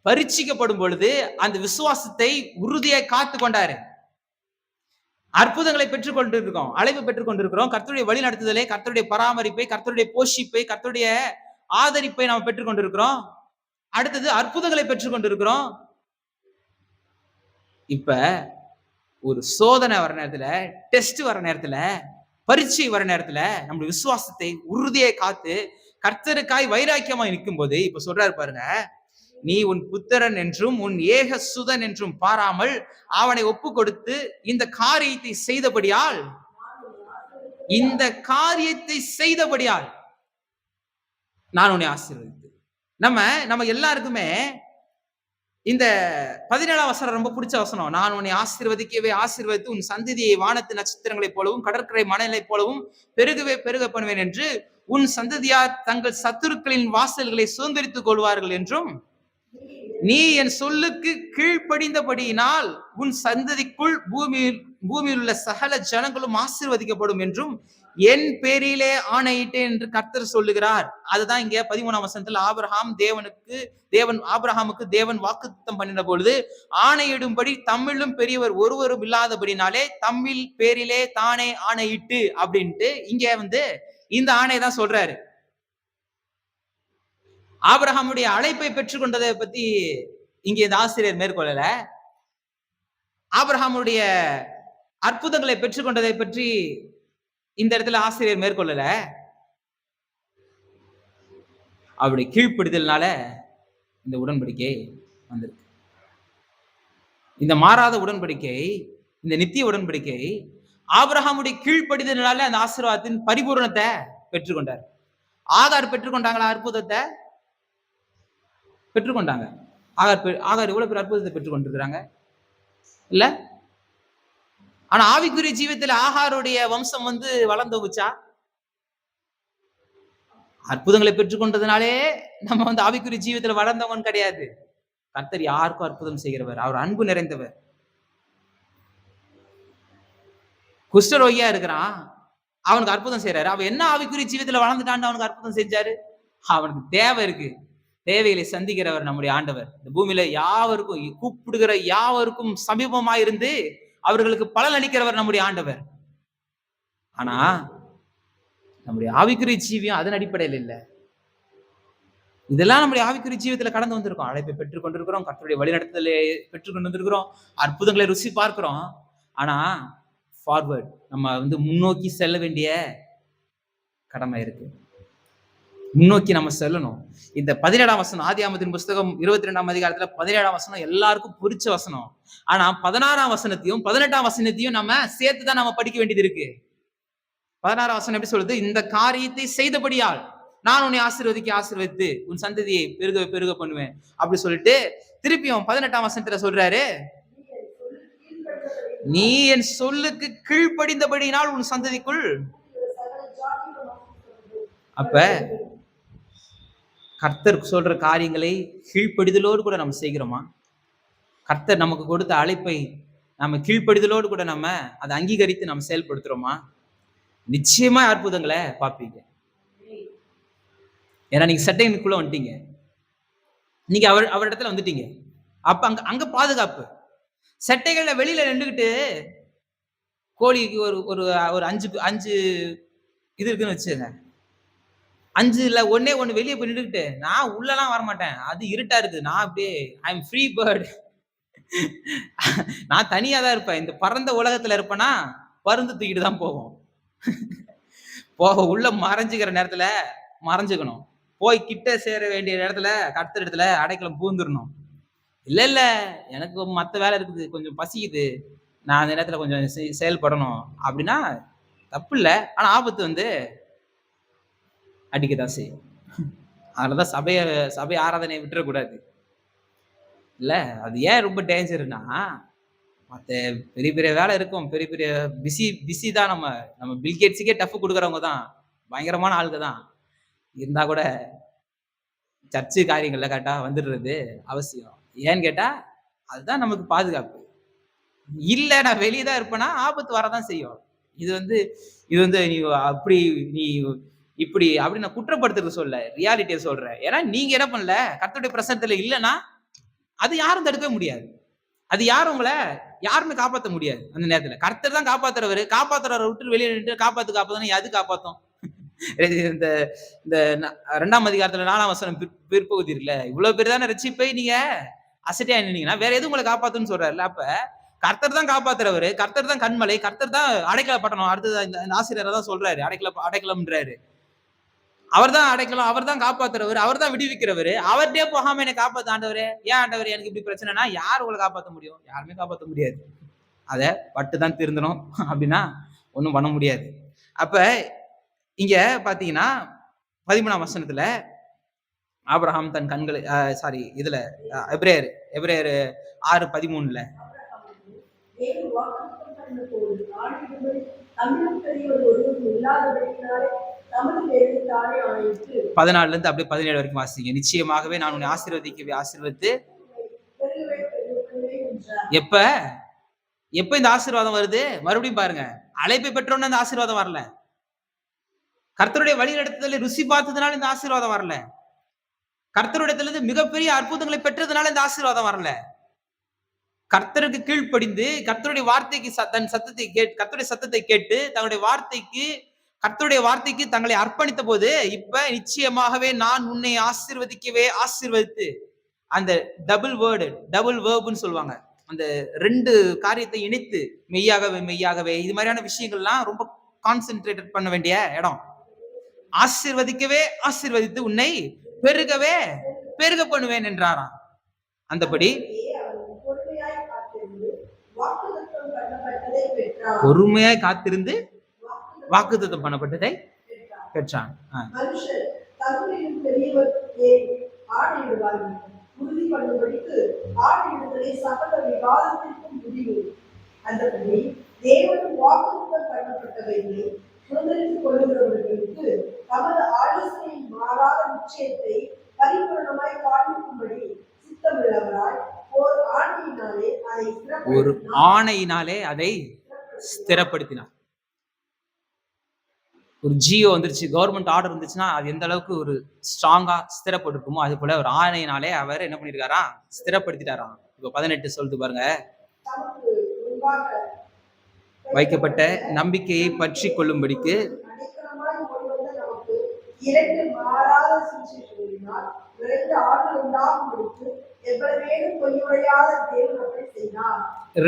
Speaker 1: பரீட்சிக்கப்படும் பொழுது அந்த விசுவாசத்தை உறுதியாய் காத்து கொண்டாரு. அற்புதங்களை பெற்றுக் கொண்டிருக்கிறோம், அழைப்பு பெற்றுக் கொண்டிருக்கிறோம். கர்த்தருடைய வழி நடத்துதலை, கர்த்தருடைய பராமரிப்பை, கர்த்தருடைய போஷிப்பை, கர்த்தருடைய ஆதரிப்பை நாம் பெற்றுக் கொண்டிருக்கிறோம். அடுத்தது அற்புதங்களை பெற்றுக் கொண்டிருக்கிறோம். இப்ப ஒரு சோதனை வர நேரத்துல, டெஸ்ட் வர நேரத்துல, பரீட்சை வர நேரத்துல நம்முடைய விசுவாசத்தை உறுதியை காத்து கர்த்தருக்காய் வைராக்கியமாய் நிற்கும் போது இப்ப சொல்றாரு பாருங்க, நீ உன் புத்திரன் என்றும் உன் ஏக சுதன் என்றும் பாராமல் அவனை ஒப்பு கொடுத்து இந்த காரியத்தை செய்தபடியால் நான் உன்னை ஆசீர்வதித்து. நம்ம எல்லாருக்குமே இந்த 17ஆம் வசனம் ரொம்ப பிடிச்ச வசனம். நான் உன்னை ஆசீர்வதிக்கவே ஆசீர்வதித்து உன் சந்ததியை வானத்து நட்சத்திரங்களைப் போலவும் கடற்கரை மணலைப் போலவும் பெருக பண்ணுவேன் என்று உன் சந்ததியார் தங்கள் சத்துருக்களின் வாசல்களை சுதந்திரித்துக் கொள்வார்கள் என்றும் நீ என் சொல்லுக்கு கீழ்ப்படிந்தபடியினால் உன் சந்ததிக்குள் பூமியில் உள்ள சகல ஜனங்களும் ஆசீர்வதிக்கப்படும் என்றும் என் பேரிலே ஆணையிட்டேன் என்று கர்த்தர் சொல்லுகிறார். அதுதான் இங்க 13ஆம் வசனத்தில் ஆபிரகாமுக்கு தேவன் வாக்குத்தத்தம் பண்ணின பொழுது ஆணையிடும்படி தம்மிலும் பெரியவர் ஒருவரும் இல்லாதபடினாலே தம்மில் பேரிலே தானே ஆணையிட்டு அப்படின்ட்டு இங்க வந்து இந்த ஆணை தான் சொல்றாரு. ஆபிரகாமுடைய அழைப்பை பெற்றுக்கொண்டதை பத்தி இங்க இந்த ஆசிரியர் மேற்கொள்ளல. ஆபிரகாமுடைய அற்புதங்களை பெற்றுக்கொண்டதை பற்றி இந்த இடத்துல ஆசிரியர் மேற்கொள்ளல. அவருடைய கீழ்ப்படிதல்னால இந்த உடன்படிக்கை வந்திருக்கு. இந்த மாறாத உடன்படிக்கை, இந்த நித்திய உடன்படிக்கை ஆபிரகாமுடைய கீழ்ப்படிதல்னால அந்த ஆசீர்வாதத்தின் பரிபூரணத்தை பெற்றுக்கொண்டார். ஆகார் பெற்றுக்கொண்டாங்களா? அற்புதத்தை பெற்றுக்கொண்டாங்க. ஆகார் எவ்வளவு பேர் அற்புதத்தை பெற்றுக்கொண்டிருக்கிறாங்க இல்ல? ஆனா ஆவிக்குரிய ஜீவியத்துல ஆகாருடைய வம்சம் வந்து வளர்ந்தோங்குச்சா? அற்புதங்களை பெற்றுக்கொண்டதுனாலே நம்ம வந்து ஆவிக்குரிய ஜீவியத்துல வளர்ந்தவன் கிடையாது. கர்த்தர் யாருக்கும் அற்புதம் செய்கிறவர். அவர் அன்பு நிறைந்தவர். குஷ்டரோகியா இருக்கிறான், அவனுக்கு அற்புதம் செய்யறாரு. அவன் என்ன ஆவிக்குரிய ஜீவியத்துல வளர்ந்துட்டான்னு அவனுக்கு அற்புதம் செஞ்சாரு? அவனுக்கு தேவை இருக்கு. தேவைகளை சந்திக்கிறவர் நம்முடைய ஆண்டவர். இந்த பூமியில யாவருக்கும் கூப்பிடுகிற யாவருக்கும் சமீபமாயிருந்து அவர்களுக்கு பலன் அளிக்கிறவர் நம்முடைய ஆண்டவர். ஆனா நம்முடைய ஆவிக்குரிய ஜீவியம் அதன் அடிப்படையில் இல்லை. இதெல்லாம் நம்முடைய ஆவிக்குரிய ஜீவியத்துல கடந்து வந்திருக்கோம். அழைப்பை பெற்றுக் கொண்டிருக்கிறோம், கர்த்தருடைய வழிநடத்தலை பெற்றுக் கொண்டு வந்திருக்கிறோம், அற்புதங்களை ருசி பார்க்கிறோம். ஆனா ஃபார்வர்ட் நம்ம வந்து முன்னோக்கி செல்ல வேண்டிய கடமை இருக்கு. முன்னோக்கி நம்ம செல்லணும். இந்த 17ஆம் வசனம், ஆதியாகமத்தின் புஸ்தகம் 22ஆம் அதிகாரத்துல 17ஆம் வசனம் எல்லாருக்கும் புரிச்ச வசனம். ஆனா 16ஆம் வசனத்தையும் 18ஆம் வசனத்தையும் நம்ம சேர்த்துதான் நம்ம படிக்க வேண்டியது இருக்கு. 16ஆம் வசனம் எப்படி சொல்லுது? இந்த காரியத்தை செய்தபடியால் நான் உன்னை ஆசீர்வதித்து உன் சந்ததியை பெருக பண்ணுவேன் அப்படி சொல்லிட்டு திருப்பியும் 18ஆம் வசனத்துல சொல்றாரு, நீ என் சொல்லுக்கு கீழ்ப்படிந்தபடியினால் உன் சந்ததிக்குள். அப்ப கர்த்தர் சொல்ற காரியங்களை கீழ்ப்படிதலோடு கூட நம்ம செய்கிறோமா? கர்த்தர் நமக்கு கொடுத்த அழைப்பை நம்ம கீழ்ப்படிதலோடு கூட நம்ம அதை அங்கீகரித்து நம்ம செயல்படுத்துறோமா? நிச்சயமா அற்புதங்களை பார்ப்பீங்க. ஏன்னா நீங்க சட்டைக்குள்ள வந்துட்டீங்க. நீங்க அவரிடத்துல வந்துட்டீங்க. அப்ப அங்க அங்க பாதுகாப்பு. செட்டைகள்ல வெளியில நின்னுகிட்டு கோழிக்கு ஒரு ஒரு ஒரு 5 இது இருக்குன்னு வச்சுக்கங்க. 5ல ஒண்ணே 1 வெளிய போய் நின்னுகிட்டு, நான் உள்ளலாம் வரமாட்டேன். அது இருட்டா இருக்கு. நான் அப்படியே ஐ அம் ஃப்ரீ பேர்ட். நான் தனியா தான் இருப்பேன். இந்த பரந்த உலகத்துல இருப்பேனா, பருந்து தூக்கிட்டு தான் போகும். உள்ள மறைஞ்சுக்கிற நேரத்துல மறைஞ்சுக்கணும். போய் கிட்ட சேர வேண்டிய இடத்துல, கர்த்தர் இடத்துல அடைக்கலம் பூந்துரணும். இல்ல, இல்ல. எனக்கு மத்த வேலை இருக்குது. கொஞ்சம் பசிக்குது. நான் அந்த நேரத்துல கொஞ்சம் செயல்படணும். அப்படின்னா தப்பில்ல. ஆனா ஆபத்து வந்து அடிக்கத்தான் செய்யும். அதனாலதான் சபை ஆராதனைய விட்டுறக்கூடாது. இல்ல, அது ஏன் ரொம்ப டேஞ்சர்ன்னா, மத்த பெரிய பெரிய வேலை இருக்கும். பெரிய பெரிய பிஸி தான் நம்ம. நம்ம பில் கேட்ஸ்க்கே டஃப் குடுக்குறவங்க தான். பயங்கரமான ஆளுங்க தான். இருந்தா கூட சர்ச்சு காரியங்கள்ல கரெக்ட்டா வந்துடுறது அவசியம். ஏன்னு கேட்டா, அதுதான் நமக்கு பாதுகாப்பு. இல்ல நான் வெளிய தான் இருப்பேன்னா, ஆபத்து வரதான் செய்யும். இது வந்து இது வந்து நீ அப்படி நீ இப்படி அப்படி நான் குற்றப்படுத்துறது சொல்லல. ரியாலிட்டிய சொல்றேன். ஏன்னா நீங்க என்ன பண்ணல, கர்த்தருடைய பிரசன்னத்துல இல்லன்னா, அது யாரும் தடுக்கவே முடியாது. அது யாரும் உங்கள யாருமே காப்பாத்த முடியாது அந்த நேரத்துல. கர்த்தர் தான் காப்பாத்துறவரு. காப்பாத்துறவர விட்டு வெளிய நின்னுட்டு காப்பாத்துன்னு எது காப்பாத்தும்? இந்த இந்த 2ஆம் அதிகாரத்துல 4ஆம் வசனம் பிற்பகுதி இருக்குல்ல. இவ்வளவு பேர் தானே ரட்சிப்பை நீங்க அசட்டையா நின்னீங்கன்னா, வேற எது உங்கள காப்பாத்தும்ன்னு சொல்றாருல்ல. அப்ப கர்த்தர் தான் காப்பாத்துறவரு. கர்த்தர் தான் கன்மலை. கர்த்தர் தான் அடைக்கல பட்டணம். அடுத்தது இந்த ஆசிரியர் தான் சொல்றாரு. அடைக்கலம்ன்றாரு. அவர் தான் அடைக்கலம். அவர் தான் காப்பாத்துறவரு. அவர் தான் விடுவிக்கிறவரு. அவர்ட்டயே போகாம என்ன காப்பாத்து ஆண்டவரே. ஏன் ஆண்டவரே எனக்கு இப்படி பிரச்சனைனா, யார் உங்கள காப்பாத்த முடியும்? யாருமே காப்பாத்த முடியாது. அத பட்டு தான் திருந்தணும். அப்படின்னா ஒண்ணும் பண்ண முடியாது. அப்ப இங்க பாத்தீங்கன்னா 13ஆம் வசனத்துல ஆபிரகாம் தன் கண்களை இதுல எபிரேயர் 6:13
Speaker 2: தேவன் வாக்குத்தத்தம் பண்ணபோது ஆணையிடும்படி தம்மிலும் பெரியவர் ஒருவரும் இல்லாதபடியினாலே தமது பேரை தானே ஆணையிட்டு
Speaker 1: 14ல இருந்து அப்படியே 17 வரைக்கும் வாசிங்க. நிச்சயமாகவே நான் உன்னை ஆசீர்வதித்து
Speaker 2: பெருகவே பெருகவே என்றார்.
Speaker 1: எப்ப எப்ப இந்த ஆசீர்வாதம் வருது? மறுபடியும் பாருங்க. அழைப்பை பெற்றோன்னு அந்த ஆசீர்வாதம் வரல. கர்த்தருடைய வழிநடத்துதலை ருசி பார்த்ததுனால இந்த ஆசீர்வாதம் வரல. கர்த்தருடையதிலிருந்து மிகப்பெரிய அற்புதங்களை பெற்றதுனால இந்த ஆசீர்வாதம் வரல. கர்த்தருக்கு கீழ்ப்படிந்து கர்த்தருடைய வார்த்தைக்கு கர்த்தருடைய சத்தத்தை கேட்டு கர்த்தருடைய வார்த்தைக்கு தங்களை அர்ப்பணித்த போது இப்ப நிச்சயமாகவே நான் உன்னை ஆசீர்வதித்து அந்த டபுள் வேர்ப்னு சொல்லுவாங்க. அந்த 2 காரியத்தை இணைத்து மெய்யாகவே இது மாதிரியான விஷயங்கள்லாம் ரொம்ப கான்சென்ட்ரேட்டட் பண்ண வேண்டிய இடம். ஆசீர்வதித்து உன்னை பெருக பண்ணுவேன் என்றாராம். அந்தபடி பொறுமையாய் காத்திருந்து வாக்குத்தத்தம் பண்ணப்பட்டதை பெற்றான்.
Speaker 2: மனுஷர் தகுதியும் பெரியவர் ஆணையிடுவார்கள். உறுதி பண்ணும்படிக்கு ஆணையிடுதலை சகல விவாதத்திற்கும் முடிவு. அந்தபடி தேவனும் வாக்குத்தத்தம் பண்ணப்பட்டவைகளை சுதந்திரித்துக் கொள்ளுகிறவர்களுக்கு தமது ஆலோசனையின் மாறாத நிச்சயத்தை பரிபூரணமாய் காண்பிக்கும்படி சித்தமுள்ளவராய் ஒரு ஆணையினாலே அதை ஸ்திரப்படுத்தினார்.
Speaker 1: ஒரு ஜியோ வந்துருச்சு, கவர்மெண்ட் ஆர்டர் இருந்துச்சுன்னா அது எந்த அளவுக்கு ஒரு ஸ்ட்ராங்கா ஸ்திரப்பட்டிருக்குமோ அது போல ஒரு ஆணையினாலே அவர் என்ன பண்ணிருக்காரா, ஸ்திரப்படுத்திட்டாராம். இப்ப 18 சொல்லுது பாருங்க. வைக்கப்பட்ட நம்பிக்கையை பற்றி கொள்ளும்படிக்கு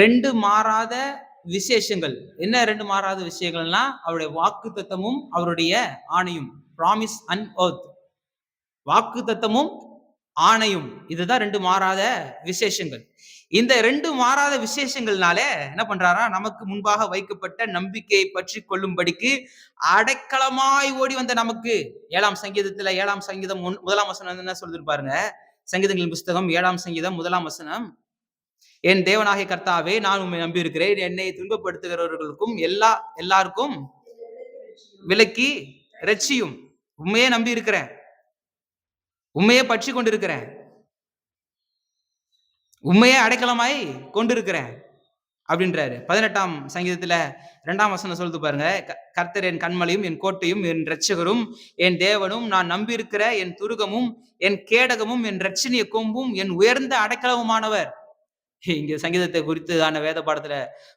Speaker 1: ரெண்டு மாறாத விசேஷங்கள். என்ன 2 மாறாத விஷயங்கள்னா அவருடைய வாக்குத்தத்தமும் அவருடைய ஆணையும். Promise and oath. வாக்குத்தத்தமும் ஆணையும், இதுதான் 2 மாறாத விசேஷங்கள். இந்த 2 மாறாத விசேஷங்கள்னாலே என்ன பண்றாரா, நமக்கு முன்பாக வைக்கப்பட்ட நம்பிக்கையை பற்றி கொள்ளும்படிக்கு அடைக்கலமாய் ஓடி வந்த நமக்கு 7ஆம் சங்கீதத்துல 7ஆம் சங்கீதம் 1ஆம் வசனம் என்ன சொல்லுது பாருங்க. சங்கீதங்களின் புஸ்தகம் 7ஆம் சங்கீதம் 1ஆம் வசனம். என் தேவனாகிய கர்த்தாவே, நான் உம்மை நம்பி இருக்கிறேன். என்னை துன்பப்படுத்துகிறவர்களுக்கும் எல்லாருக்கும் விலக்கி ரட்சியும். உண்மையே நம்பி இருக்கிறேன், உண்மையே பற்றி கொண்டிருக்கிறேன், உண்மையே அடைக்கலமாய் கொண்டிருக்கிறேன். அப்படின்றாரு. 18ஆம் சங்கீதத்துல 2ஆம் வசனம் சொல்லுது பாருங்க. கர்த்தர் என் கன்மலையும், என் கோட்டையும், என் இரட்சகரும், என் தேவனும், நான் நம்பியிருக்கிற என் துருகமும், என் கேடகமும், என் இரட்சணிய கொம்பும், என் உயர்ந்த அடைக்கலமுமானவர். இங்க சங்கீதத்தை குறித்தான வேத பாடத்துல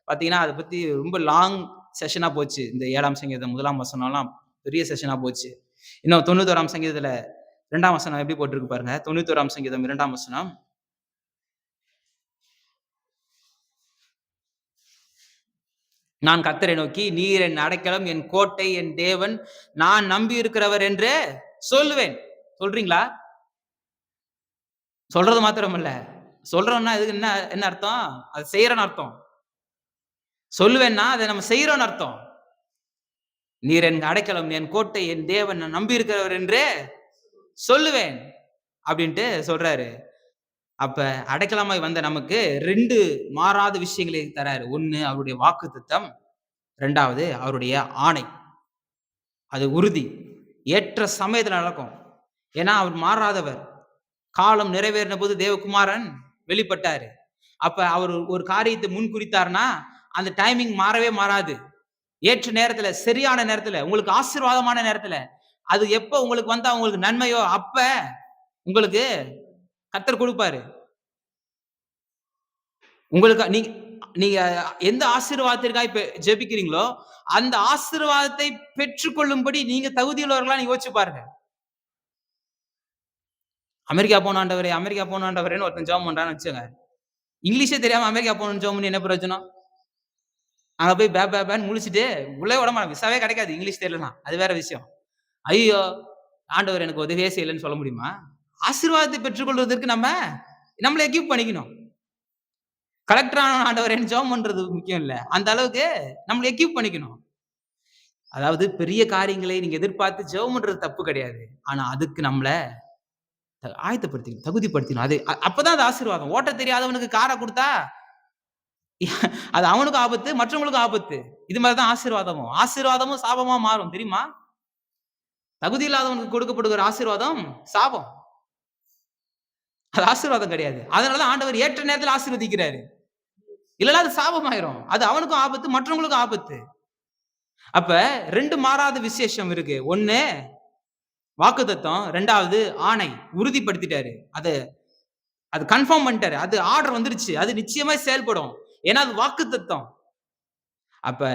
Speaker 1: பாத்தீங்கன்னா, அத பத்தி ரொம்ப லாங் செஷனா போச்சு. இந்த 7ஆம் சங்கீதம் 1ஆம் வசனம்லாம் பெரிய செஷனா போச்சு. இன்னும் 91ஆம் சங்கீதத்துல 2ஆம் வசனம் எப்படி போட்டிருக்கு பாருங்க. 91ஆம் சங்கீதம் 2ஆம் வசனம். நான் கர்த்தரை நோக்கி, நீர் என் அடைக்கலம், என் கோட்டை, என் தேவன், நான் நம்பி இருக்கிறவர் என்று சொல்லுவேன். சொல்றீங்களா? சொல்றது மாத்திரமல்ல. சொல்றோம்னா இதுக்கு என்ன என்ன அர்த்தம்? அது செய்யறன்னு அர்த்தம். சொல்லுவேன்னா அதை நம்ம செய்யறோம்னு அர்த்தம். நீர் என் அடைக்கலம், என் கோட்டை, என் தேவன், நான் நம்பி இருக்கிறவர் என்று சொல்லுவேன் அப்படின்ட்டு சொல்றாரு. அப்ப அடைக்கலமாய் வந்த நமக்கு 2 மாறாத விஷயங்களை தராரு. 1 அவருடைய வாக்குத்தத்தம், 2வது அவருடைய ஆணை. அது உறுதி. ஏற்ற சமயத்துல நடக்கும். ஏன்னா அவர் மாறாதவர். காலம் நிறைவேறின போது தேவகுமாரன் வெளிப்பட்டாரு. அப்ப அவர் ஒரு காரியத்தை முன் குறித்தார்னா அந்த டைமிங் மாறவே மாறாது. ஏற்ற நேரத்துல, சரியான நேரத்துல, உங்களுக்கு ஆசீர்வாதமான நேரத்துல, அது எப்ப உங்களுக்கு வந்தா உங்களுக்கு நன்மையோ அப்ப உங்களுக்கு கர்த்தர் கொடுப்பாரு. உங்களுக்கு நீங்க நீங்க எந்த ஆசீர்வாதத்திற்காக இப்ப ஜெபிக்கிறீங்களோ அந்த ஆசீர்வாதத்தை பெற்றுக்கொள்ளும்படி நீங்க தகுதியுள்ளவர்களா நீங்க யோசிச்சு பாருங்க. அமெரிக்கா போன ஆண்டவரே, அமெரிக்கா போன ஆண்டவரேன்னு ஒருத்தன் ஜெபம் பண்றான்னு வச்சுங்க. இங்கிலீஷே தெரியாம அமெரிக்கா போகணும்னு ஜெபம் பண்ணி என்ன பிரயோஜனம்? அங்க போய் பே பே பேன்னு முழிச்சுட்டு உள்ளே விடமாட்டாங்க. விசாவே கிடைக்காது இங்கிலீஷ் தெரியலனா. அது வேற விஷயம். ஐயோ! ஆண்டவர் எனக்கு உதவியே செய்யலன்னு சொல்ல முடியுமா? ஆசீர்வாதத்தை பெற்றுக்கொள்வதற்கு நம்மள எக்யூப் பண்ணிக்கணும். கலெக்டர் ஆன ஆண்டவரேன்னு ஜெபம் பண்றது முக்கியம் இல்ல. அந்த அளவுக்கு நம்மள எக்யூப் பண்ணிக்கணும். அதாவது பெரிய காரியங்களை நீங்க எதிர்பார்த்து ஜெபம் பண்றது தப்பு கிடையாது. ஆனா அதுக்கு நம்மள ஆயத்தப்படுத்திக்கணும், தகுதிப்படுத்திக்கணும். அது அப்பதான் அது ஆசீர்வாதம். ஓட்ட தெரியாதவனுக்கு கார குடுத்தா அது அவனுக்கும் ஆபத்து, மற்றவங்களுக்கும் ஆபத்து. இது மாதிரி தான் ஆசீர்வாதமும். ஆசீர்வாதமும் சாபமா மாறும் தெரியுமா? தகுதி இல்லாதவனுக்கு கொடுக்கப்படுகிற ஆசீர்வாதம் சாபம். அது ஆசீர்வாதம் கிடையாது. அதனால ஆண்டவர் ஏற்ற நேரத்தில் ஆசீர்வதிக்கிறாரு. இல்லன்னா அது சாபமாயிரும். அது அவனுக்கும் ஆபத்து, மற்றவங்களுக்கும் ஆபத்து. அப்ப 2 மாறாத விசேஷம் இருக்கு. 1 வாக்குத்தத்தம், 2வது ஆணை. உறுதிப்படுத்திட்டாரு. அது கன்ஃபார்ம் பண்ணிட்டாரு. அது ஆர்டர் வந்துருச்சு. அது நிச்சயமா செயல்படும். ஏன்னா அது வாக்குத்தத்தம். அப்ப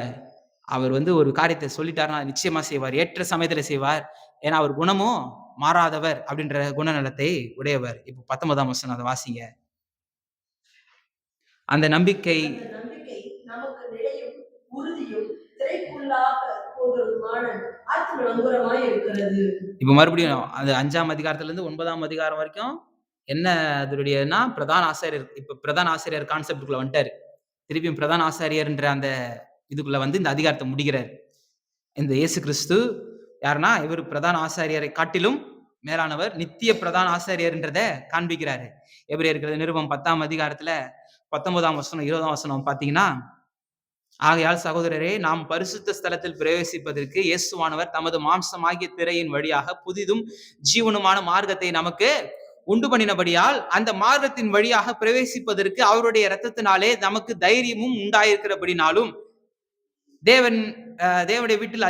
Speaker 1: அவர் ஒரு காரியத்தை சொல்லிட்டாருன்னா நிச்சயமா செய்வார். ஏற்ற சமயத்துல செய்வார். ஏன்னா அவர் குணமும் மாறாதவர் அப்படின்ற குணநலத்தை உடையவர். இப்ப 19ஆம் வசனம் அத வாசிங்க. அந்த நம்பிக்கை
Speaker 2: நமக்கு நிலையும் உறுதியும் திரைக்குள்ளாக போகிறதுமான ஆத்ம நங்கூரமாய் இருக்கிறது.
Speaker 1: இப்ப மறுபடியும் அது 5ஆம் அதிகாரத்துல இருந்து 9ஆம் அதிகாரம் வரைக்கும் என்ன அதனுடையனா பிரதான ஆசாரியர். இப்ப பிரதான ஆசிரியர் கான்செப்டுக்குள்ள வந்துட்டாரு. திருப்பியும் பிரதான ஆசாரியர்ன்ற அந்த இதுக்குள்ள இந்த அதிகாரத்தை முடிக்கிறார். இந்த இயேசு கிறிஸ்து யாருன்னா இவர் பிரதான ஆசாரியரை காட்டிலும் மேலானவர், நித்திய பிரதான ஆசாரியர்ன்றத காண்பிக்கிறாரு. எபிரேயர் நிருபம் 10ஆம் அதிகாரத்துல 19ஆம் வசனம் 20ஆம் வசனம் பாத்தீங்கன்னா, ஆகையால் சகோதரரே, நாம் பரிசுத்த ஸ்தலத்தில் பிரவேசிப்பதற்கு இயேசுவானவர் தமது மாம்சமாகிய திரையின் வழியாக புதிதும் ஜீவனுமான மார்க்கத்தை நமக்கு உண்டு பண்ணினபடியால் அந்த மார்க்கத்தின் வழியாக பிரவேசிப்பதற்கு அவருடைய இரத்தத்தினாலே நமக்கு தைரியமும் உண்டாயிருக்கிறபடினாலும் தேவனுடைய வீட்டில்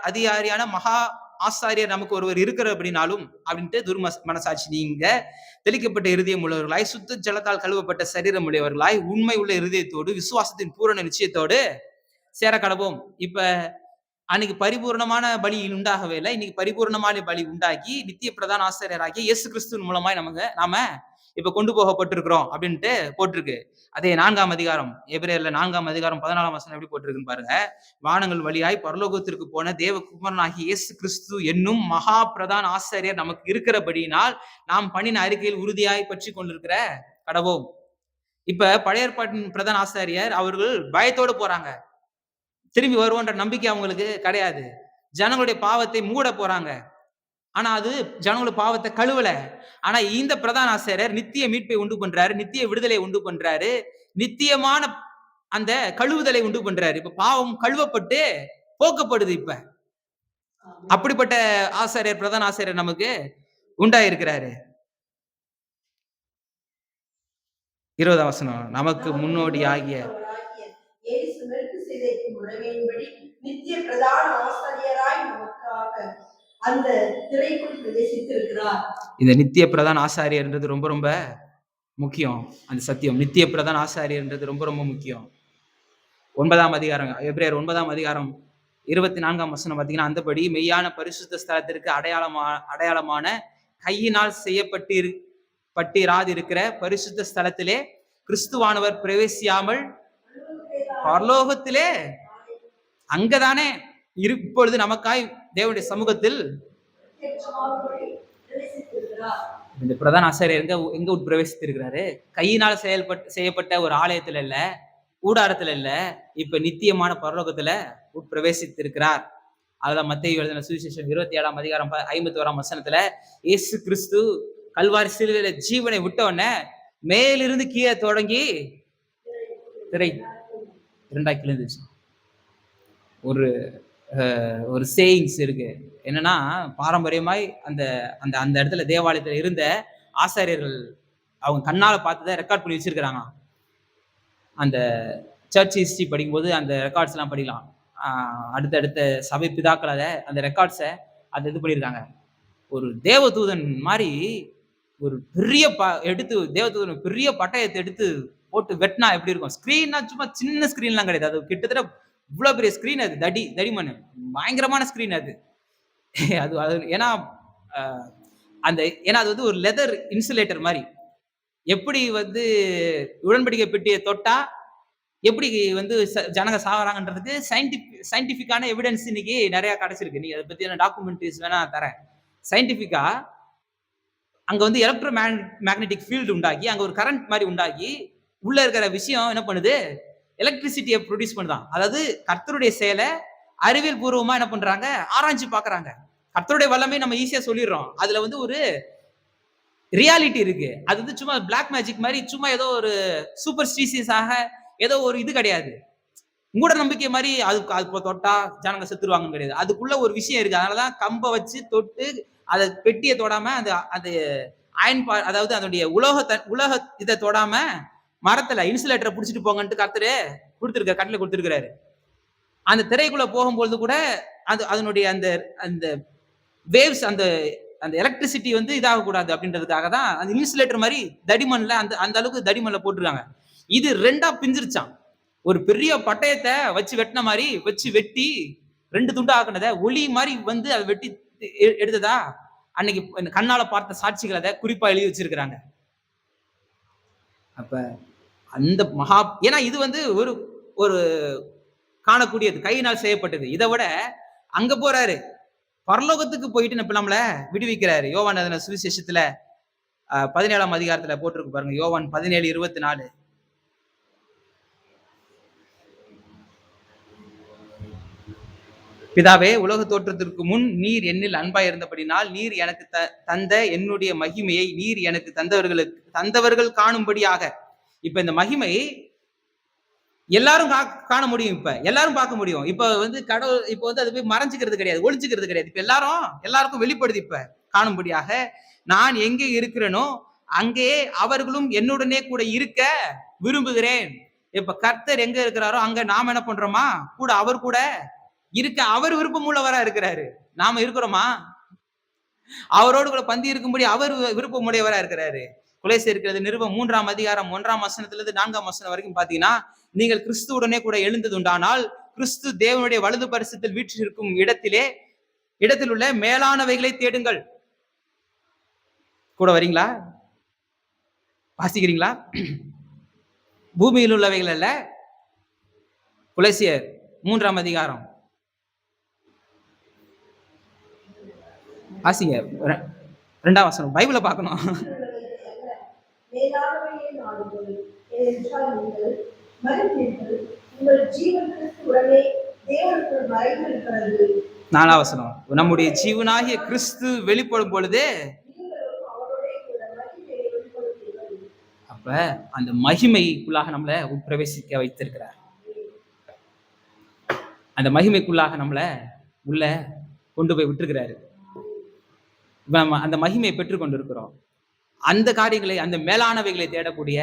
Speaker 1: அதிகாரியான மகா ஆசாரியர் நமக்கு ஒருவர் இருக்கிறபடினாலும் அப்படின்ட்டு மனசாட்சி நீங்க தெளிக்கப்பட்ட இருதயம் உள்ளவர்களாய், சுத்த ஜலத்தால் கழுவப்பட்ட சரீரம் உடையவர்களாய், உண்மை உள்ள இருதயத்தோடு விசுவாசத்தின் பூரண நிச்சயத்தோடு சேர கடவோம். இப்ப அன்னைக்கு பரிபூர்ணமான பலி உண்டாகவே இல்லை. இன்னைக்கு பரிபூர்ணமான பலி உண்டாக்கி நித்திய பிரதான ஆசிரியராகிய இயேசு கிறிஸ்துவின் மூலமாய் நாம இப்ப கொண்டு போகப்பட்டிருக்கிறோம் அப்படின்ட்டு போட்டிருக்கு. அதே 4ஆம் அதிகாரம் எபிரேயர்ல 4ஆம் அதிகாரம் 14ஆம் வசனம் எப்படி போட்டிருக்குன்னு பாருங்க. வானங்கள் வழியாய் பரலோகத்திற்கு போன தேவகுமாரனாகிய இயேசு கிறிஸ்து என்னும் மகா பிரதான ஆசாரியர் நமக்கு இருக்கிறபடியினால் நாம் பண்ணின அறிக்கையில் உறுதியாய் பற்றி கொண்டிருக்கிற கடவோம். இப்ப பழைய ஏற்பாட்டின் பிரதான ஆசாரியர் அவர்கள் பயத்தோடு போறாங்க. திரும்பி வருவோன்ற நம்பிக்கை அவங்களுக்கு கிடையாது. ஜனங்களுடைய பாவத்தை மூட போறாங்க. ஆனா அது ஜனங்களுடைய பாவத்தை கழுவல. ஆனா இந்த பிரதான ஆசாரியர் நித்திய மீட்பை உண்டு பண்றாரு, நித்திய விடுதலை உண்டு பண்றாரு, நித்தியமான அந்த கழுவுதலை உண்டு பண்றாரு. இப்ப பாவம் கழுவப்பட்டு போக்கப்படுது. இப்ப அப்படிப்பட்ட ஆசாரியர் பிரதான ஆசாரியர் நமக்கு உண்டாயிருக்கிறாரு. 20ஆம் வசனம், நமக்கு முன்னோடி ஆகிய
Speaker 2: இயேசு மெல்கிசேதேக்கு முறைமையின்படி நித்திய பிரதான ஆசாரியராய் நமக்காக அந்த திரைக்குள் பிரவேசித்திருக்கிறார்.
Speaker 1: இந்த நித்திய பிரதான ஆசாரியர்ன்றது ரொம்ப ரொம்ப முக்கியம். அந்த சத்தியம் நித்திய பிரதான ஆசாரியர்ன்றது ரொம்ப ரொம்ப முக்கியம். 9ஆம் அதிகாரம், எபிரேயர் 9ஆம் அதிகாரம் 24ஆம் வசனம் பார்த்தீங்கன்னா, அந்தபடி மெய்யான பரிசுத்த ஸ்தலத்திற்கு அடையாளமான கையினால் பட்டிராதிருக்கிற பரிசுத்த ஸ்தலத்திலே கிறிஸ்துவானவர் பிரவேசியாமல் பரலோகத்திலே அங்கதானே இப்பொழுது நமக்காய் தேவனுடைய சமூகத்தில் இந்த பிரதான ஆசாரியர் எங்க உட்பிரவேசித்திருக்கிறாரு? கையினால் செய்யப்பட்ட ஒரு ஆலயத்துல இல்ல, கூடாரத்துல இல்ல, இப்ப நித்தியமான பரலோகத்துல உட்பிரவேசித்திருக்கிறார். அதுதான் மத்தேயு எழுதின சுவிசேஷம் 27ஆம் அதிகாரம் 51ஆம் வசனத்துல இயேசு கிறிஸ்து கல்வாரி சிலுவையில ஜீவனை விட்ட உடனே மேலிருந்து கீழே தொடங்கி திரை 2 கிழிந்துச்சு. ஒரு ஒரு சேயிங்ஸ் இருக்கு. என்னன்னா, பாரம்பரியமாய் அந்த அந்த அந்த இடத்துல தேவாலயத்துல இருந்த ஆசாரியர்கள் அவங்க கண்ணால பார்த்ததை ரெக்கார்ட் பண்ணி வச்சிருக்கிறாங்க. அந்த சர்ச் ஹிஸ்டரி படிக்கும்போது அந்த ரெக்கார்ட்ஸ் எல்லாம் படிக்கலாம். அடுத்தடுத்த சபை பிதாக்கள் அந்த ரெக்கார்ட்ஸை அதை இது பண்ணியிருக்காங்க. ஒரு தேவதூதன் மாதிரி ஒரு பெரிய தேவதூதன் பெரிய பட்டயத்தை எடுத்து போட்டு வெட்டினா எப்படி இருக்கும்? ஸ்கிரீன்னா சும்மா சின்ன ஸ்கிரீன்லாம் கிடையாது. அது கிட்டத்தட்ட இவ்வளவு பெரிய ஸ்கிரீன். அது தடிமன் பயங்கரமான ஸ்கிரீன் அது. அது ஏன்னா ஏன்னா அது வந்து ஒரு லெதர் இன்சுலேட்டர் மாதிரி. எப்படி வந்து உடன்படிக்கை பெட்டியை தொட்டா எப்படி வந்து ஜனங்க சாவறாங்கன்றதுக்கு சயின்டிபிக்கான எவிடன்ஸ் இன்னைக்கு நிறைய கிடைச்சிருக்கு. நீங்க அதை பத்தியான டாக்குமெண்ட்ரிஸ் வேணா தரேன். சயின்டிபிக்கா அங்க வந்து எலக்ட்ரோ மேக்னெட்டிக் ஃபீல்டு உண்டாக்கி அங்க ஒரு கரண்ட் மாதிரி உண்டாக்கி உள்ள இருக்கிற விஷயம் என்ன பண்ணுது? எலக்ட்ரிசிட்டியை ப்ரொடியூஸ் பண்ணுதான். அதாவது கர்த்தருடைய செயலை அறிவியல் பூர்வமா என்ன பண்றாங்க? ஆராய்ச்சி பாக்குறாங்க. கர்த்தருடைய வல்லமை நம்ம ஈஸியா சொல்லிடுறோம். அதுல வந்து ஒரு ரியாலிட்டி இருக்கு. அது வந்து சும்மா பிளாக் மேஜிக் மாதிரி சும்மா ஏதோ ஒரு சூப்பர் ஸ்டீசியஸாக ஏதோ ஒரு இது கிடையாது. மூட நம்பிக்கை மாதிரி அது தொட்டா ஜனங்க செத்துருவாங்கன்னு கிடையாது. அதுக்குள்ள ஒரு விஷயம் இருக்கு. அதனாலதான் கம்பை வச்சு தொட்டு அதை பெட்டியை தொடாம அந்த அயன் அதாவது அதனுடைய உலக இதை தொடாம மரத்துல இன்சுலேட்டரை புடிச்சிட்டு போங்கன்ட்டு கர்த்தரு கட்டில கொடுத்திருக்கிறாரு. அந்த திரைக்குள்ள போகும்போது கூட அதனுடைய அந்த அந்த வேவ்ஸ் அந்த எலக்ட்ரிசிட்டி வந்து இதாக கூடாது அப்படின்றதுக்காக தான் அந்த இன்சுலேட்டர் மாதிரி தடிமன்ல அந்த அளவுக்கு தடிமன்ல போட்டிருக்காங்க. இது 2ஆ பிஞ்சிருச்சான். ஒரு பெரிய பட்டயத்தை வச்சு வெட்டின மாதிரி வச்சு வெட்டி 2 துண்டா ஆக்குனத ஒளி மாதிரி வந்து அதை வெட்டி எடுத்ததா அன்னைக்கு கண்ணால பார்த்த சாட்சிகள் அதை குறிப்பா எழுதி வச்சிருக்கிறாங்க. அப்ப அந்த ஏன்னா இது வந்து ஒரு ஒரு காணக்கூடியது, கையினால் செய்யப்பட்டது. இதை விட அங்க போறாரு, பரலோகத்துக்கு போயிட்டு நம்மள விடுவிக்கிறாரு. யோவான் அதன சுவிசேஷத்துல 17ஆம் அதிகாரத்துல போட்டிருக்கு பாருங்க. யோவான் 17:24. பிதாவே, உலக தோற்றத்திற்கு முன் நீர் என்னில் அன்பாய் இருந்தபடினால் நீர் எனக்கு தந்த என்னுடைய மகிமையை நீர் எனக்கு தந்தவர்கள் காணும்படியாக. இப்ப இந்த மகிமை எல்லாரும் காண முடியும். இப்ப எல்லாரும் பார்க்க முடியும். இப்ப வந்து கடவுள் இப்ப வந்து அது போய் மறைஞ்சுக்கிறது கிடையாது, ஒளிஞ்சுக்கிறது கிடையாது. இப்ப எல்லாருக்கும் வெளிப்படுது. இப்ப காணும்படியாக நான் எங்கே இருக்கிறேனோ அங்கே அவர்களும் என்னுடனே கூட இருக்க விரும்புகிறேன். இப்ப கர்த்தர் எங்க இருக்கிறாரோ அங்க நாம என்ன பண்றோமா? கூட அவர் கூட இருக்க அவர் விருப்பம் உள்ளவரா இருக்கிறாரு. நாம இருக்கிறோமா? அவரோடு கூட பந்தி இருக்கும்படி அவர் விருப்பமுடையவரா இருக்கிறாரு. கொலோசியர் நிருபம் 3ஆம் அதிகாரம் 1ஆம் வசனத்திலிருந்து 4ஆம் வசனம் வரைக்கும் பாத்தீங்கன்னா, நீங்கள் கிறிஸ்துவுடனே கூட எழுந்தது உண்டானால் கிறிஸ்து தேவனுடைய வலது பரிசத்தில் வீற்றிருக்கும் இடத்தில் உள்ள மேலானவைகளை தேடுங்கள். கூட வரீங்களா? வாசிக்கிறீங்களா? பூமியில் உள்ளவைகள் அல்ல. கொலோசியர் 3ஆம் அதிகாரம் வாசிங்க. 2ஆம் வசனம். பைபிளை பார்க்கணும். நாலாம் வசனம். நம்முடைய ஜீவனாகிய கிறிஸ்து வெளிப்படும் பொழுது அப்ப அந்த மகிமைக்குள்ளாக நம்மளை உட்பிரவேசிக்க வைத்திருக்கிறார். அந்த மகிமைக்குள்ளாக நம்மளை உள்ள கொண்டு போய் விட்டுருக்கிறாரு. அந்த மகிமையை பெற்றுக் கொண்டிருக்கிறோம். அந்த காரியங்களை, அந்த மேலானவைகளை தேடக்கூடிய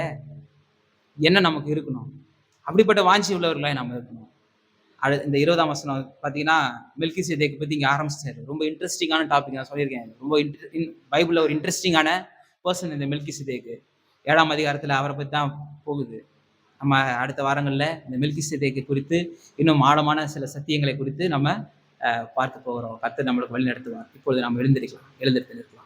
Speaker 1: என்ன நமக்கு இருக்கணும்? அப்படிப்பட்ட வாஞ்சி உள்ளவர்களாய் நாம் இருக்கணும். இந்த 20ஆம் வசனம் பார்த்தீங்கன்னா, மெல்கிசேதேக்கு பத்தி இங்க ஆரம்பிச்சாரு. ரொம்ப இன்ட்ரஸ்டிங்கான டாபிக் நான் சொல்லியிருக்கேன். ரொம்ப பைபிள்ல ஒரு இன்ட்ரஸ்டிங்கான பெர்சன் இந்த மெல்கிசேதேக்கு. 7ஆம் அதிகாரத்துல அவர பத்தி தான் போகுது. நம்ம அடுத்த வாரங்கள்ல இந்த மெல்கிசேதேக்கு குறித்து இன்னும் ஆழமான சில சத்தியங்களை குறித்து நம்ம பார்க்க போகிறோம். கர்த்தர் நம்மளுக்கு வழி நடத்துவார். இப்பொழுது நாம் எழுந்திருக்கலாம்.